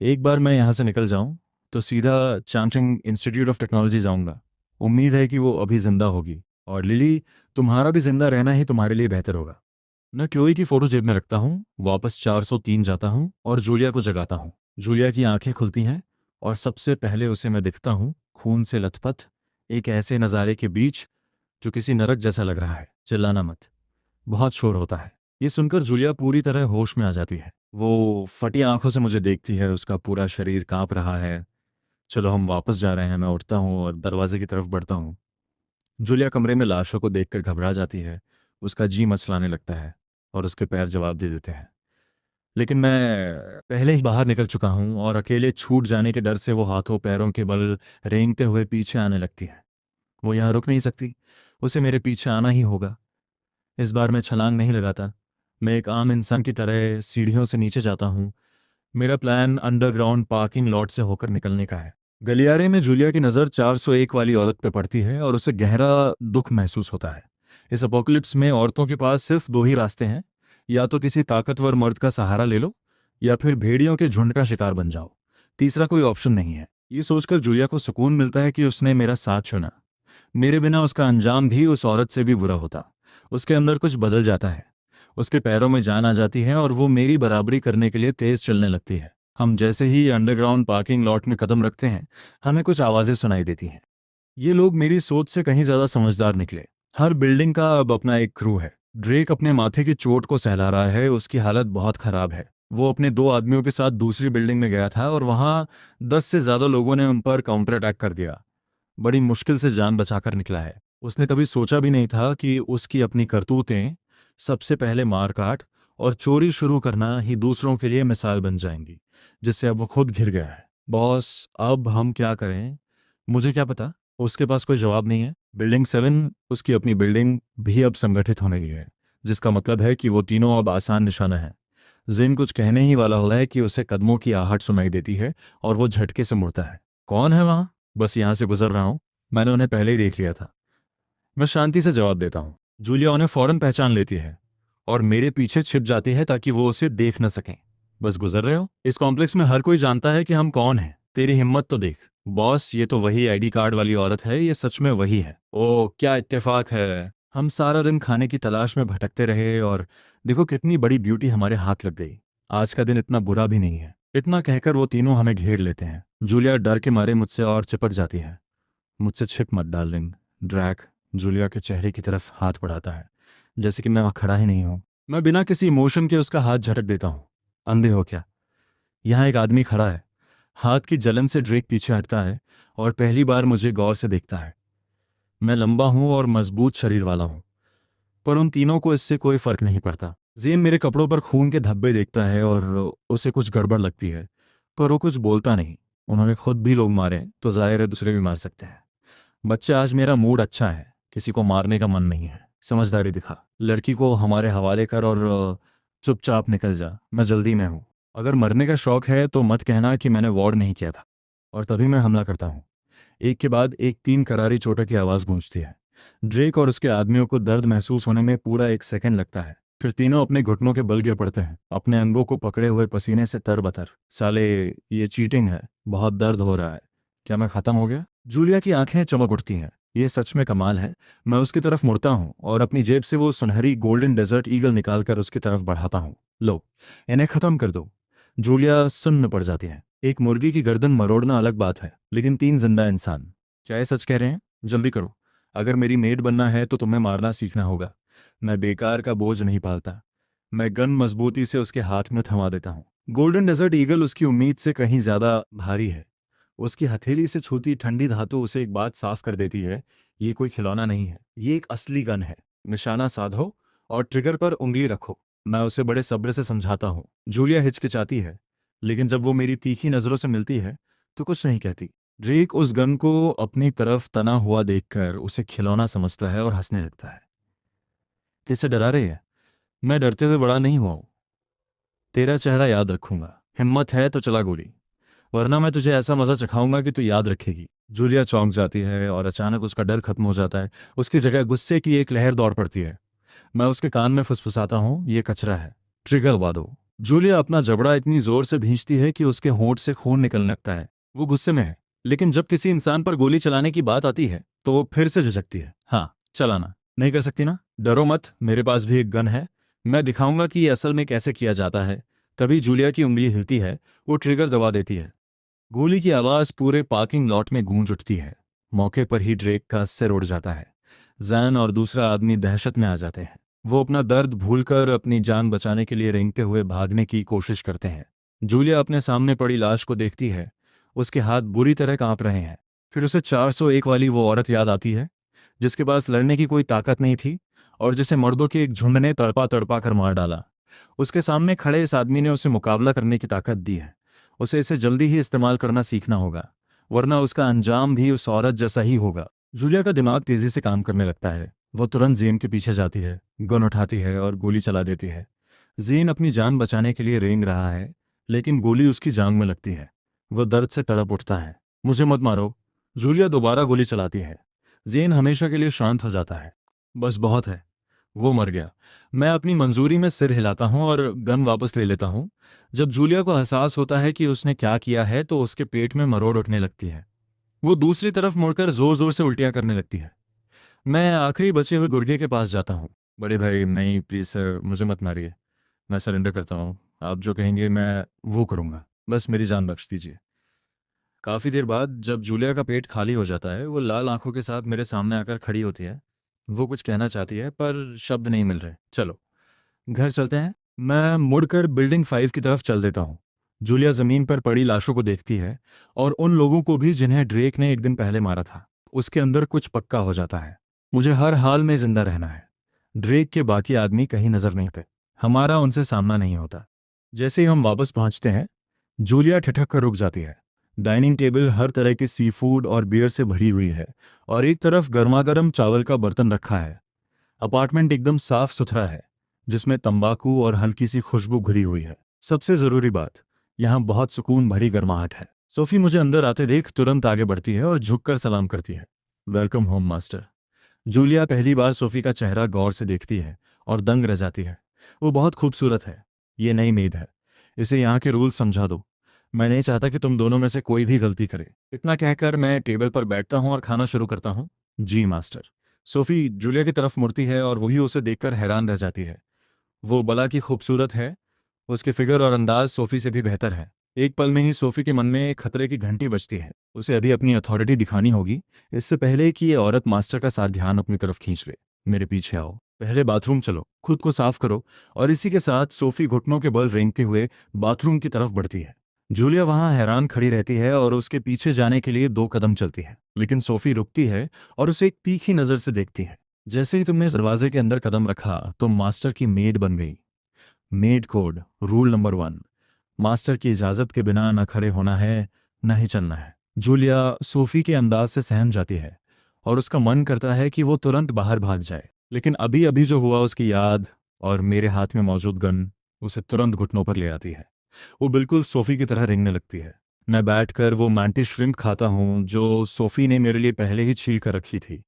एक बार मैं यहाँ से निकल जाऊँ तो सीधा चांगचेंग इंस्टीट्यूट ऑफ टेक्नोलॉजी जाऊँगा। उम्मीद है कि वो अभी जिंदा होगी, और लिली, तुम्हारा भी जिंदा रहना ही तुम्हारे लिए बेहतर होगा। मैं क्लोई की फोटो जेब में रखता हूँ, वापस 403 जाता हूँ और जूलिया को जगाता हूँ। जूलिया की आंखें खुलती हैं और सबसे पहले उसे मैं दिखता हूँ, खून से लथपथ, एक ऐसे नज़ारे के बीच जो किसी नरक जैसा लग रहा है। चिल्लाना मत, बहुत शोर होता है। ये सुनकर जूलिया पूरी तरह होश में आ जाती है। वो फटी आंखों से मुझे देखती है, उसका पूरा शरीर कांप रहा है। चलो हम वापस जा रहे हैं, मैं उठता हूँ और दरवाजे की तरफ बढ़ता हूँ। जूलिया कमरे में लाशों को देखकर घबरा जाती है, उसका जी मचलाने लगता है और उसके पैर जवाब दे देते हैं। लेकिन मैं पहले ही बाहर निकल चुका हूँ और अकेले छूट जाने के डर से वो हाथों पैरों के बल रेंगते हुए पीछे आने लगती है। वो यहाँ रुक नहीं सकती, उसे मेरे पीछे आना ही होगा। इस बार मैं छलांग नहीं लगाता, मैं एक आम इंसान की तरह सीढ़ियों से नीचे जाता हूँ। मेरा प्लान अंडरग्राउंड पार्किंग लॉट से होकर निकलने का है। गलियारे में जूलिया की नज़र 401 वाली औरत पर पड़ती है और उसे गहरा दुख महसूस होता है। इस अपोकलिप्स में औरतों के पास सिर्फ दो ही रास्ते हैं, या तो किसी ताकतवर मर्द का सहारा ले लो या फिर भेड़ियों के झुंड का शिकार बन जाओ। तीसरा कोई ऑप्शन नहीं है। ये सोचकर जूलिया को सुकून मिलता है कि उसने मेरा साथ चुना। मेरे बिना उसका अंजाम भी उस औरत से भी बुरा होता। उसके अंदर कुछ बदल जाता है, उसके पैरों में जान आ जाती है और वो मेरी बराबरी करने के लिए तेज चलने लगती है। हम जैसे ही अंडरग्राउंड पार्किंग लॉट में कदम रखते हैं, हमें कुछ आवाज़ें सुनाई देती हैं। ये लोग मेरी सोच से कहीं ज़्यादा समझदार निकले। हर बिल्डिंग का अब अपना एक क्रू है। ड्रेक अपने माथे की चोट को सहला रहा है, उसकी हालत बहुत ख़राब है। वो अपने दो आदमियों के साथ दूसरी बिल्डिंग में गया था और वहाँ 10 से ज़्यादा लोगों ने उन पर काउंटर अटैक कर दिया। बड़ी मुश्किल से जान बचाकर निकला है। उसने कभी सोचा भी नहीं था कि उसकी अपनी करतूतें, सबसे पहले मारकाट और चोरी शुरू करना ही दूसरों के लिए मिसाल बन जाएंगी, जिससे अब वो खुद घिर गया है। बॉस, अब हम क्या करें? मुझे क्या पता। उसके पास कोई जवाब नहीं है। बिल्डिंग 7, उसकी अपनी बिल्डिंग, भी अब संगठित होने लगी है, जिसका मतलब है कि वो तीनों अब आसान निशाना है। जिन कुछ कहने ही वाला होता है कि उसे कदमों की आहट सुनाई देती है और वो झटके से मुड़ता है। कौन है वहाँ? बस यहाँ से गुजर रहा हूँ, मैंने उन्हें पहले ही देख लिया था। मैं शांति से जवाब देता हूँ। जूलिया उन्हें फौरन पहचान लेती है और मेरे पीछे छिप जाती है ताकि वो उसे देख न सकें। बस गुजर रहे हो? इस कॉम्प्लेक्स में हर कोई जानता है कि हम कौन हैं। तेरी हिम्मत तो देख। बॉस, ये तो वही आईडी कार्ड वाली औरत है, ये सच में वही है। ओह, क्या इत्तेफाक है। हम सारा दिन खाने की तलाश में भटकते रहे और देखो कितनी बड़ी ब्यूटी हमारे हाथ लग गई। आज का दिन इतना बुरा भी नहीं है। इतना कहकर वो तीनों हमें घेर लेते हैं। जूलिया डर के मारे मुझसे और चिपक जाती है। मुझसे छिप मत डार्लिंग। ड्रैक जूलिया के चेहरे की तरफ हाथ बढ़ाता है, जैसे कि मैं वहाँ खड़ा ही नहीं हूँ। मैं बिना किसी इमोशन के उसका हाथ झटक देता हूँ। अंधे हो क्या? यहाँ एक आदमी खड़ा है। हाथ की जलन से ड्रेक पीछे हटता है और पहली बार मुझे गौर से देखता है। मैं लंबा हूँ और मजबूत शरीर वाला हूँ, पर उन तीनों को इससे कोई फर्क नहीं पड़ता। जेन मेरे कपड़ों पर खून के धब्बे देखता है और उसे कुछ गड़बड़ लगती है, पर वो कुछ बोलता नहीं। उन्होंने खुद भी लोग मारे तो जाहिर है दूसरे भी मार सकते हैं। बच्चे, आज मेरा मूड अच्छा है, किसी को मारने का मन नहीं है। समझदारी दिखा, लड़की को हमारे हवाले कर और चुपचाप निकल जा, मैं जल्दी में हूँ। अगर मरने का शौक है तो मत कहना कि मैंने वार्न नहीं किया था। और तभी मैं हमला करता हूँ। एक के बाद एक 3 करारी चोटों की आवाज़ गूंजती है। ड्रेक और उसके आदमियों को दर्द महसूस होने में पूरा 1 सेकंड लगता है। फिर तीनों अपने घुटनों के बल गिर पड़ते हैं, अपने अंगों को पकड़े हुए पसीने से तरबतर। साले, ये चीटिंग है, बहुत दर्द हो रहा है। क्या मैं खत्म हो गया? जूलिया की आंखें चमक उठती हैं। ये सच में कमाल है। मैं उसकी तरफ मुड़ता हूँ और अपनी जेब से वो सुनहरी गोल्डन डेजर्ट ईगल निकालकर उसकी तरफ बढ़ाता हूँ। लो, इन्हें खत्म कर दो। जूलिया सुन्न पड़ जाती है। एक मुर्गी की गर्दन मरोड़ना अलग बात है, लेकिन 3 जिंदा इंसान। क्या ये सच कह रहे हैं? जल्दी करो, अगर मेरी मेड बनना है तो तुम्हें मारना सीखना होगा। मैं बेकार का बोझ नहीं पालता। मैं गन मजबूती से उसके हाथ में थमा देता हूँ। गोल्डन डेजर्ट ईगल उसकी उम्मीद से कहीं ज्यादा भारी है। उसकी हथेली से छूती ठंडी धातु उसे एक बात साफ कर देती है, ये कोई खिलौना नहीं है, ये एक असली गन है। निशाना साधो और ट्रिगर पर उंगली रखो। मैं उसे बड़े सब्र से समझाता हूँ। जूलिया हिचकिचाती है, लेकिन जब वो मेरी तीखी नजरों से मिलती है तो कुछ नहीं कहती। ड्रेक उस गन को अपनी तरफ तना हुआ देखकर उसे खिलौना समझता है और हंसने लगता है। किससे डरा रही है? मैं डरते हुए बड़ा नहीं हुआ हूं। तेरा चेहरा याद रखूंगा। हिम्मत है तो चला गोली, वरना मैं तुझे ऐसा मजा चखाऊंगा कि तू याद रखेगी। जूलिया चौंक जाती है और अचानक उसका डर खत्म हो जाता है। उसकी जगह गुस्से की एक लहर दौड़ पड़ती है। मैं उसके कान में फुसफुसाता हूँ, ये कचरा है, ट्रिगर दबा दो। जूलिया अपना जबड़ा इतनी जोर से भींचती है कि उसके होंठ से खून निकलने लगता है। वो गुस्से में है, लेकिन जब किसी इंसान पर गोली चलाने की बात आती है तो वो फिर से झिझकती है। हाँ, चलाना नहीं कर सकती ना? डरो मत, मेरे पास भी एक गन है। मैं दिखाऊंगा कि ये असल में कैसे किया जाता है। तभी जूलिया की उंगली हिलती है, वो ट्रिगर दबा देती है। गोली की आवाज पूरे पार्किंग लॉट में गूंज उठती है। मौके पर ही ड्रेक का सिर उड़ जाता है। जैन और दूसरा आदमी दहशत में आ जाते हैं। वो अपना दर्द भूलकर अपनी जान बचाने के लिए रेंगते हुए भागने की कोशिश करते हैं। जूलिया अपने सामने पड़ी लाश को देखती है। उसके हाथ बुरी तरह कांप रहे हैं। फिर उसे 401 वाली वो औरत याद आती है, जिसके पास लड़ने की कोई ताकत नहीं थी और जिसे मर्दों के एक झुंड ने तड़पा तड़पा कर मार डाला। उसके सामने खड़े इस आदमी ने उसे मुकाबला करने की ताकत दी है। उसे इसे जल्दी ही इस्तेमाल करना सीखना होगा, वरना उसका अंजाम भी उस औरत जैसा ही होगा। जूलिया का दिमाग तेजी से काम करने लगता है। वो तुरंत जेन के पीछे जाती है, गन उठाती है और गोली चला देती है। जेन अपनी जान बचाने के लिए रेंग रहा है, लेकिन गोली उसकी जांघ में लगती है। वो दर्द से तड़प उठता है। मुझे मत मारो। जूलिया दोबारा गोली चलाती है। जेन हमेशा के लिए शांत हो जाता है। बस बहुत है, वो मर गया। मैं अपनी मंजूरी में सिर हिलाता हूं और गन वापस ले लेता हूं। जब जूलिया को एहसास होता है कि उसने क्या किया है तो उसके पेट में मरोड़ उठने लगती है। वो दूसरी तरफ मुड़कर जोर जोर से उल्टियां करने लगती है। मैं आखिरी बचे हुए गुर्गे के पास जाता हूँ। बड़े भाई नहीं, प्लीज़ सर, मुझे मत मारिए। मैं सरेंडर करता हूँ। आप जो कहेंगे मैं वो करूँगा। बस मेरी जान बख्श दीजिए। काफ़ी देर बाद जब जूलिया का पेट खाली हो जाता है, वो लाल आंखों के साथ मेरे सामने आकर खड़ी होती है। वो कुछ कहना चाहती है पर शब्द नहीं मिल रहे। चलो घर चलते हैं। मैं मुड़कर बिल्डिंग 5 की तरफ चल देता हूँ। जूलिया जमीन पर पड़ी लाशों को देखती है और उन लोगों को भी जिन्हें ड्रेक ने एक दिन पहले मारा था। उसके अंदर कुछ पक्का हो जाता है। मुझे हर हाल में जिंदा रहना है। ड्रेक के बाकी आदमी कहीं नजर नहीं थे। हमारा उनसे सामना नहीं होता। जैसे ही हम वापस पहुंचते हैं, जूलिया ठिठक कर रुक जाती है। डाइनिंग टेबल हर तरह की सी फूड और बियर से भरी हुई है और एक तरफ गर्मागर्म चावल का बर्तन रखा है। अपार्टमेंट एकदम साफ सुथरा है, जिसमें तंबाकू और हल्की सी खुशबू घुली हुई है। सबसे जरूरी बात, यहाँ बहुत सुकून भरी गर्माहट है। सोफी मुझे अंदर आते देख तुरंत आगे बढ़ती है और झुककर सलाम करती है। Welcome home master. जूलिया पहली बार सोफी का चेहरा गौर से देखती है और दंग रह जाती है। वो बहुत खूबसूरत है। ये नई मेड है। इसे यहाँ के रूल समझा दो। मैं नहीं चाहता कि तुम दोनों में से कोई भी गलती करे। इतना कहकर मैं टेबल पर बैठता हूँ और खाना शुरू करता हूँ। जी मास्टर। सोफी जूलिया की तरफ मुड़ती है और वही उसे देखकर हैरान रह जाती है। वो बला की खूबसूरत है। उसके फिगर और अंदाज सोफी से भी बेहतर है। एक पल में ही सोफी के मन में एक खतरे की घंटी बजती है। उसे अभी अपनी अथॉरिटी दिखानी होगी, इससे पहले कि ये औरत मास्टर का साथ ध्यान अपनी तरफ खींच ले। मेरे पीछे आओ, पहले बाथरूम चलो, खुद को साफ करो। और इसी के साथ सोफी घुटनों के बल रेंगते हुए बाथरूम की तरफ बढ़ती है। जूलिया वहां हैरान खड़ी रहती है और उसके पीछे जाने के लिए 2 कदम चलती है, लेकिन सोफी रुकती है और उसे एक तीखी नजर से देखती है। जैसे ही तुमने दरवाजे के अंदर कदम रखा, तुम मास्टर की मेड बन गई। Made code rule number 1, master की इजाजत के बिना न खड़े होना है, न ही चलना है। जूलिया सोफी के अंदाज से सहम जाती है और उसका मन करता है कि वो तुरंत बाहर भाग जाए, लेकिन अभी अभी जो हुआ उसकी याद और मेरे हाथ में मौजूद गन उसे तुरंत घुटनों पर ले आती है। वो बिल्कुल सोफी की तरह रेंगने लगती है। मैं बैठकर वो मैंटी श्रिम्प खाता हूँ जो सोफी ने मेरे लिए पहले ही छील कर रखी थी,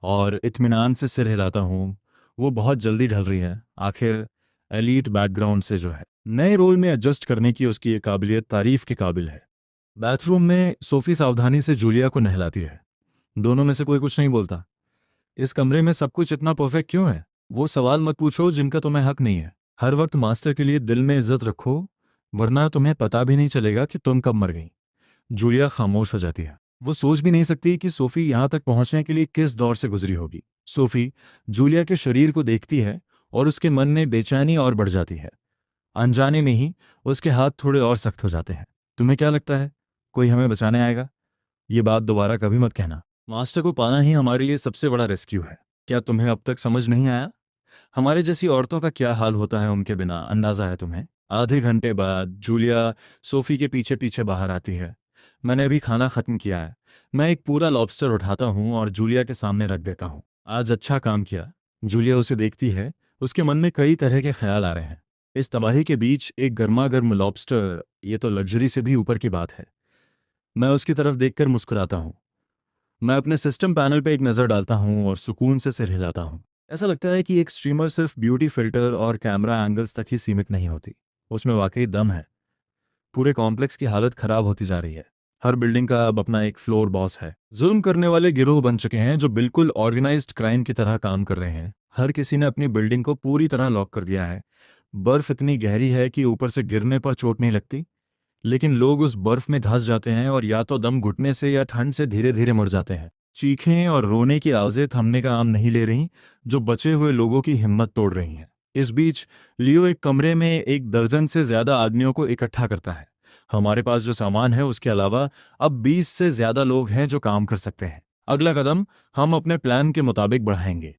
और इत्मीनान से सिर हिलाता हूँ। वो बहुत जल्दी ढल रही है, आखिर एलीट बैकग्राउंड से जो है। नए रोल में एडजस्ट करने की उसकी ये काबिलियत तारीफ के काबिल है। बाथरूम में सोफी सावधानी से जूलिया को नहलाती है। दोनों में से कोई कुछ नहीं बोलता। इस कमरे में सब कुछ इतना परफेक्ट क्यों है? वो सवाल मत पूछो जिनका तुम्हें हक नहीं है। हर वक्त मास्टर के लिए दिल में इज्जत रखो, वरना तुम्हें पता भी नहीं चलेगा कि तुम कब मर गई। जूलिया खामोश हो जाती है। वो सोच भी नहीं सकती कि सोफी यहां तक पहुंचने के लिए किस दौर से गुजरी होगी। सोफी जूलिया के शरीर को देखती है और उसके मन में बेचैनी और बढ़ जाती है। अनजाने में ही उसके हाथ थोड़े और सख्त हो जाते हैं। तुम्हें क्या लगता है कोई हमें बचाने आएगा? ये बात दोबारा कभी मत कहना। मास्टर को पाना ही हमारे लिए सबसे बड़ा रेस्क्यू है। क्या तुम्हें अब तक समझ नहीं आया? हमारे जैसी औरतों का क्या हाल होता है उनके बिना, अंदाजा है तुम्हें? आधे घंटे बाद जूलिया सोफी के पीछे पीछे बाहर आती है। मैंने अभी खाना खत्म किया है। मैं एक पूरा लॉबस्टर उठाता हूँ और जूलिया के सामने रख देता हूँ। आज अच्छा काम किया। जूलिया उसे देखती है। उसके मन में कई तरह के ख्याल आ रहे हैं। इस तबाही के बीच एक गर्मा गर्म लॉबस्टर, ये तो लग्जरी से भी ऊपर की बात है। मैं उसकी तरफ देखकर मुस्कुराता हूँ। मैं अपने सिस्टम पैनल पे एक नज़र डालता हूँ और सुकून से सिर हिलाता हूँ। ऐसा लगता है कि एक स्ट्रीमर सिर्फ ब्यूटी फिल्टर और कैमरा एंगल्स तक ही सीमित नहीं होती, उसमें वाकई दम है। पूरे कॉम्प्लेक्स की हालत खराब होती जा रही है। हर बिल्डिंग का अब अपना एक फ्लोर बॉस है। जुल्म करने वाले गिरोह बन चुके हैं जो बिल्कुल ऑर्गेनाइज्ड क्राइम की तरह काम कर रहे हैं। हर किसी ने अपनी बिल्डिंग को पूरी तरह लॉक कर दिया है। बर्फ इतनी गहरी है कि ऊपर से गिरने पर चोट नहीं लगती, लेकिन लोग उस बर्फ में धंस जाते हैं और या तो दम घुटने से या ठंड से धीरे धीरे मर जाते हैं। चीखें और रोने की आवाजें थमने का नाम नहीं ले रही, जो बचे हुए लोगों की हिम्मत तोड़ रही हैं। इस बीच लियो एक कमरे में एक दर्जन से ज्यादा आदमियों को इकट्ठा करता है। हमारे पास जो सामान है उसके अलावा अब 20 से ज्यादा लोग हैं जो काम कर सकते हैं। अगला कदम हम अपने प्लान के मुताबिक बढ़ाएंगे।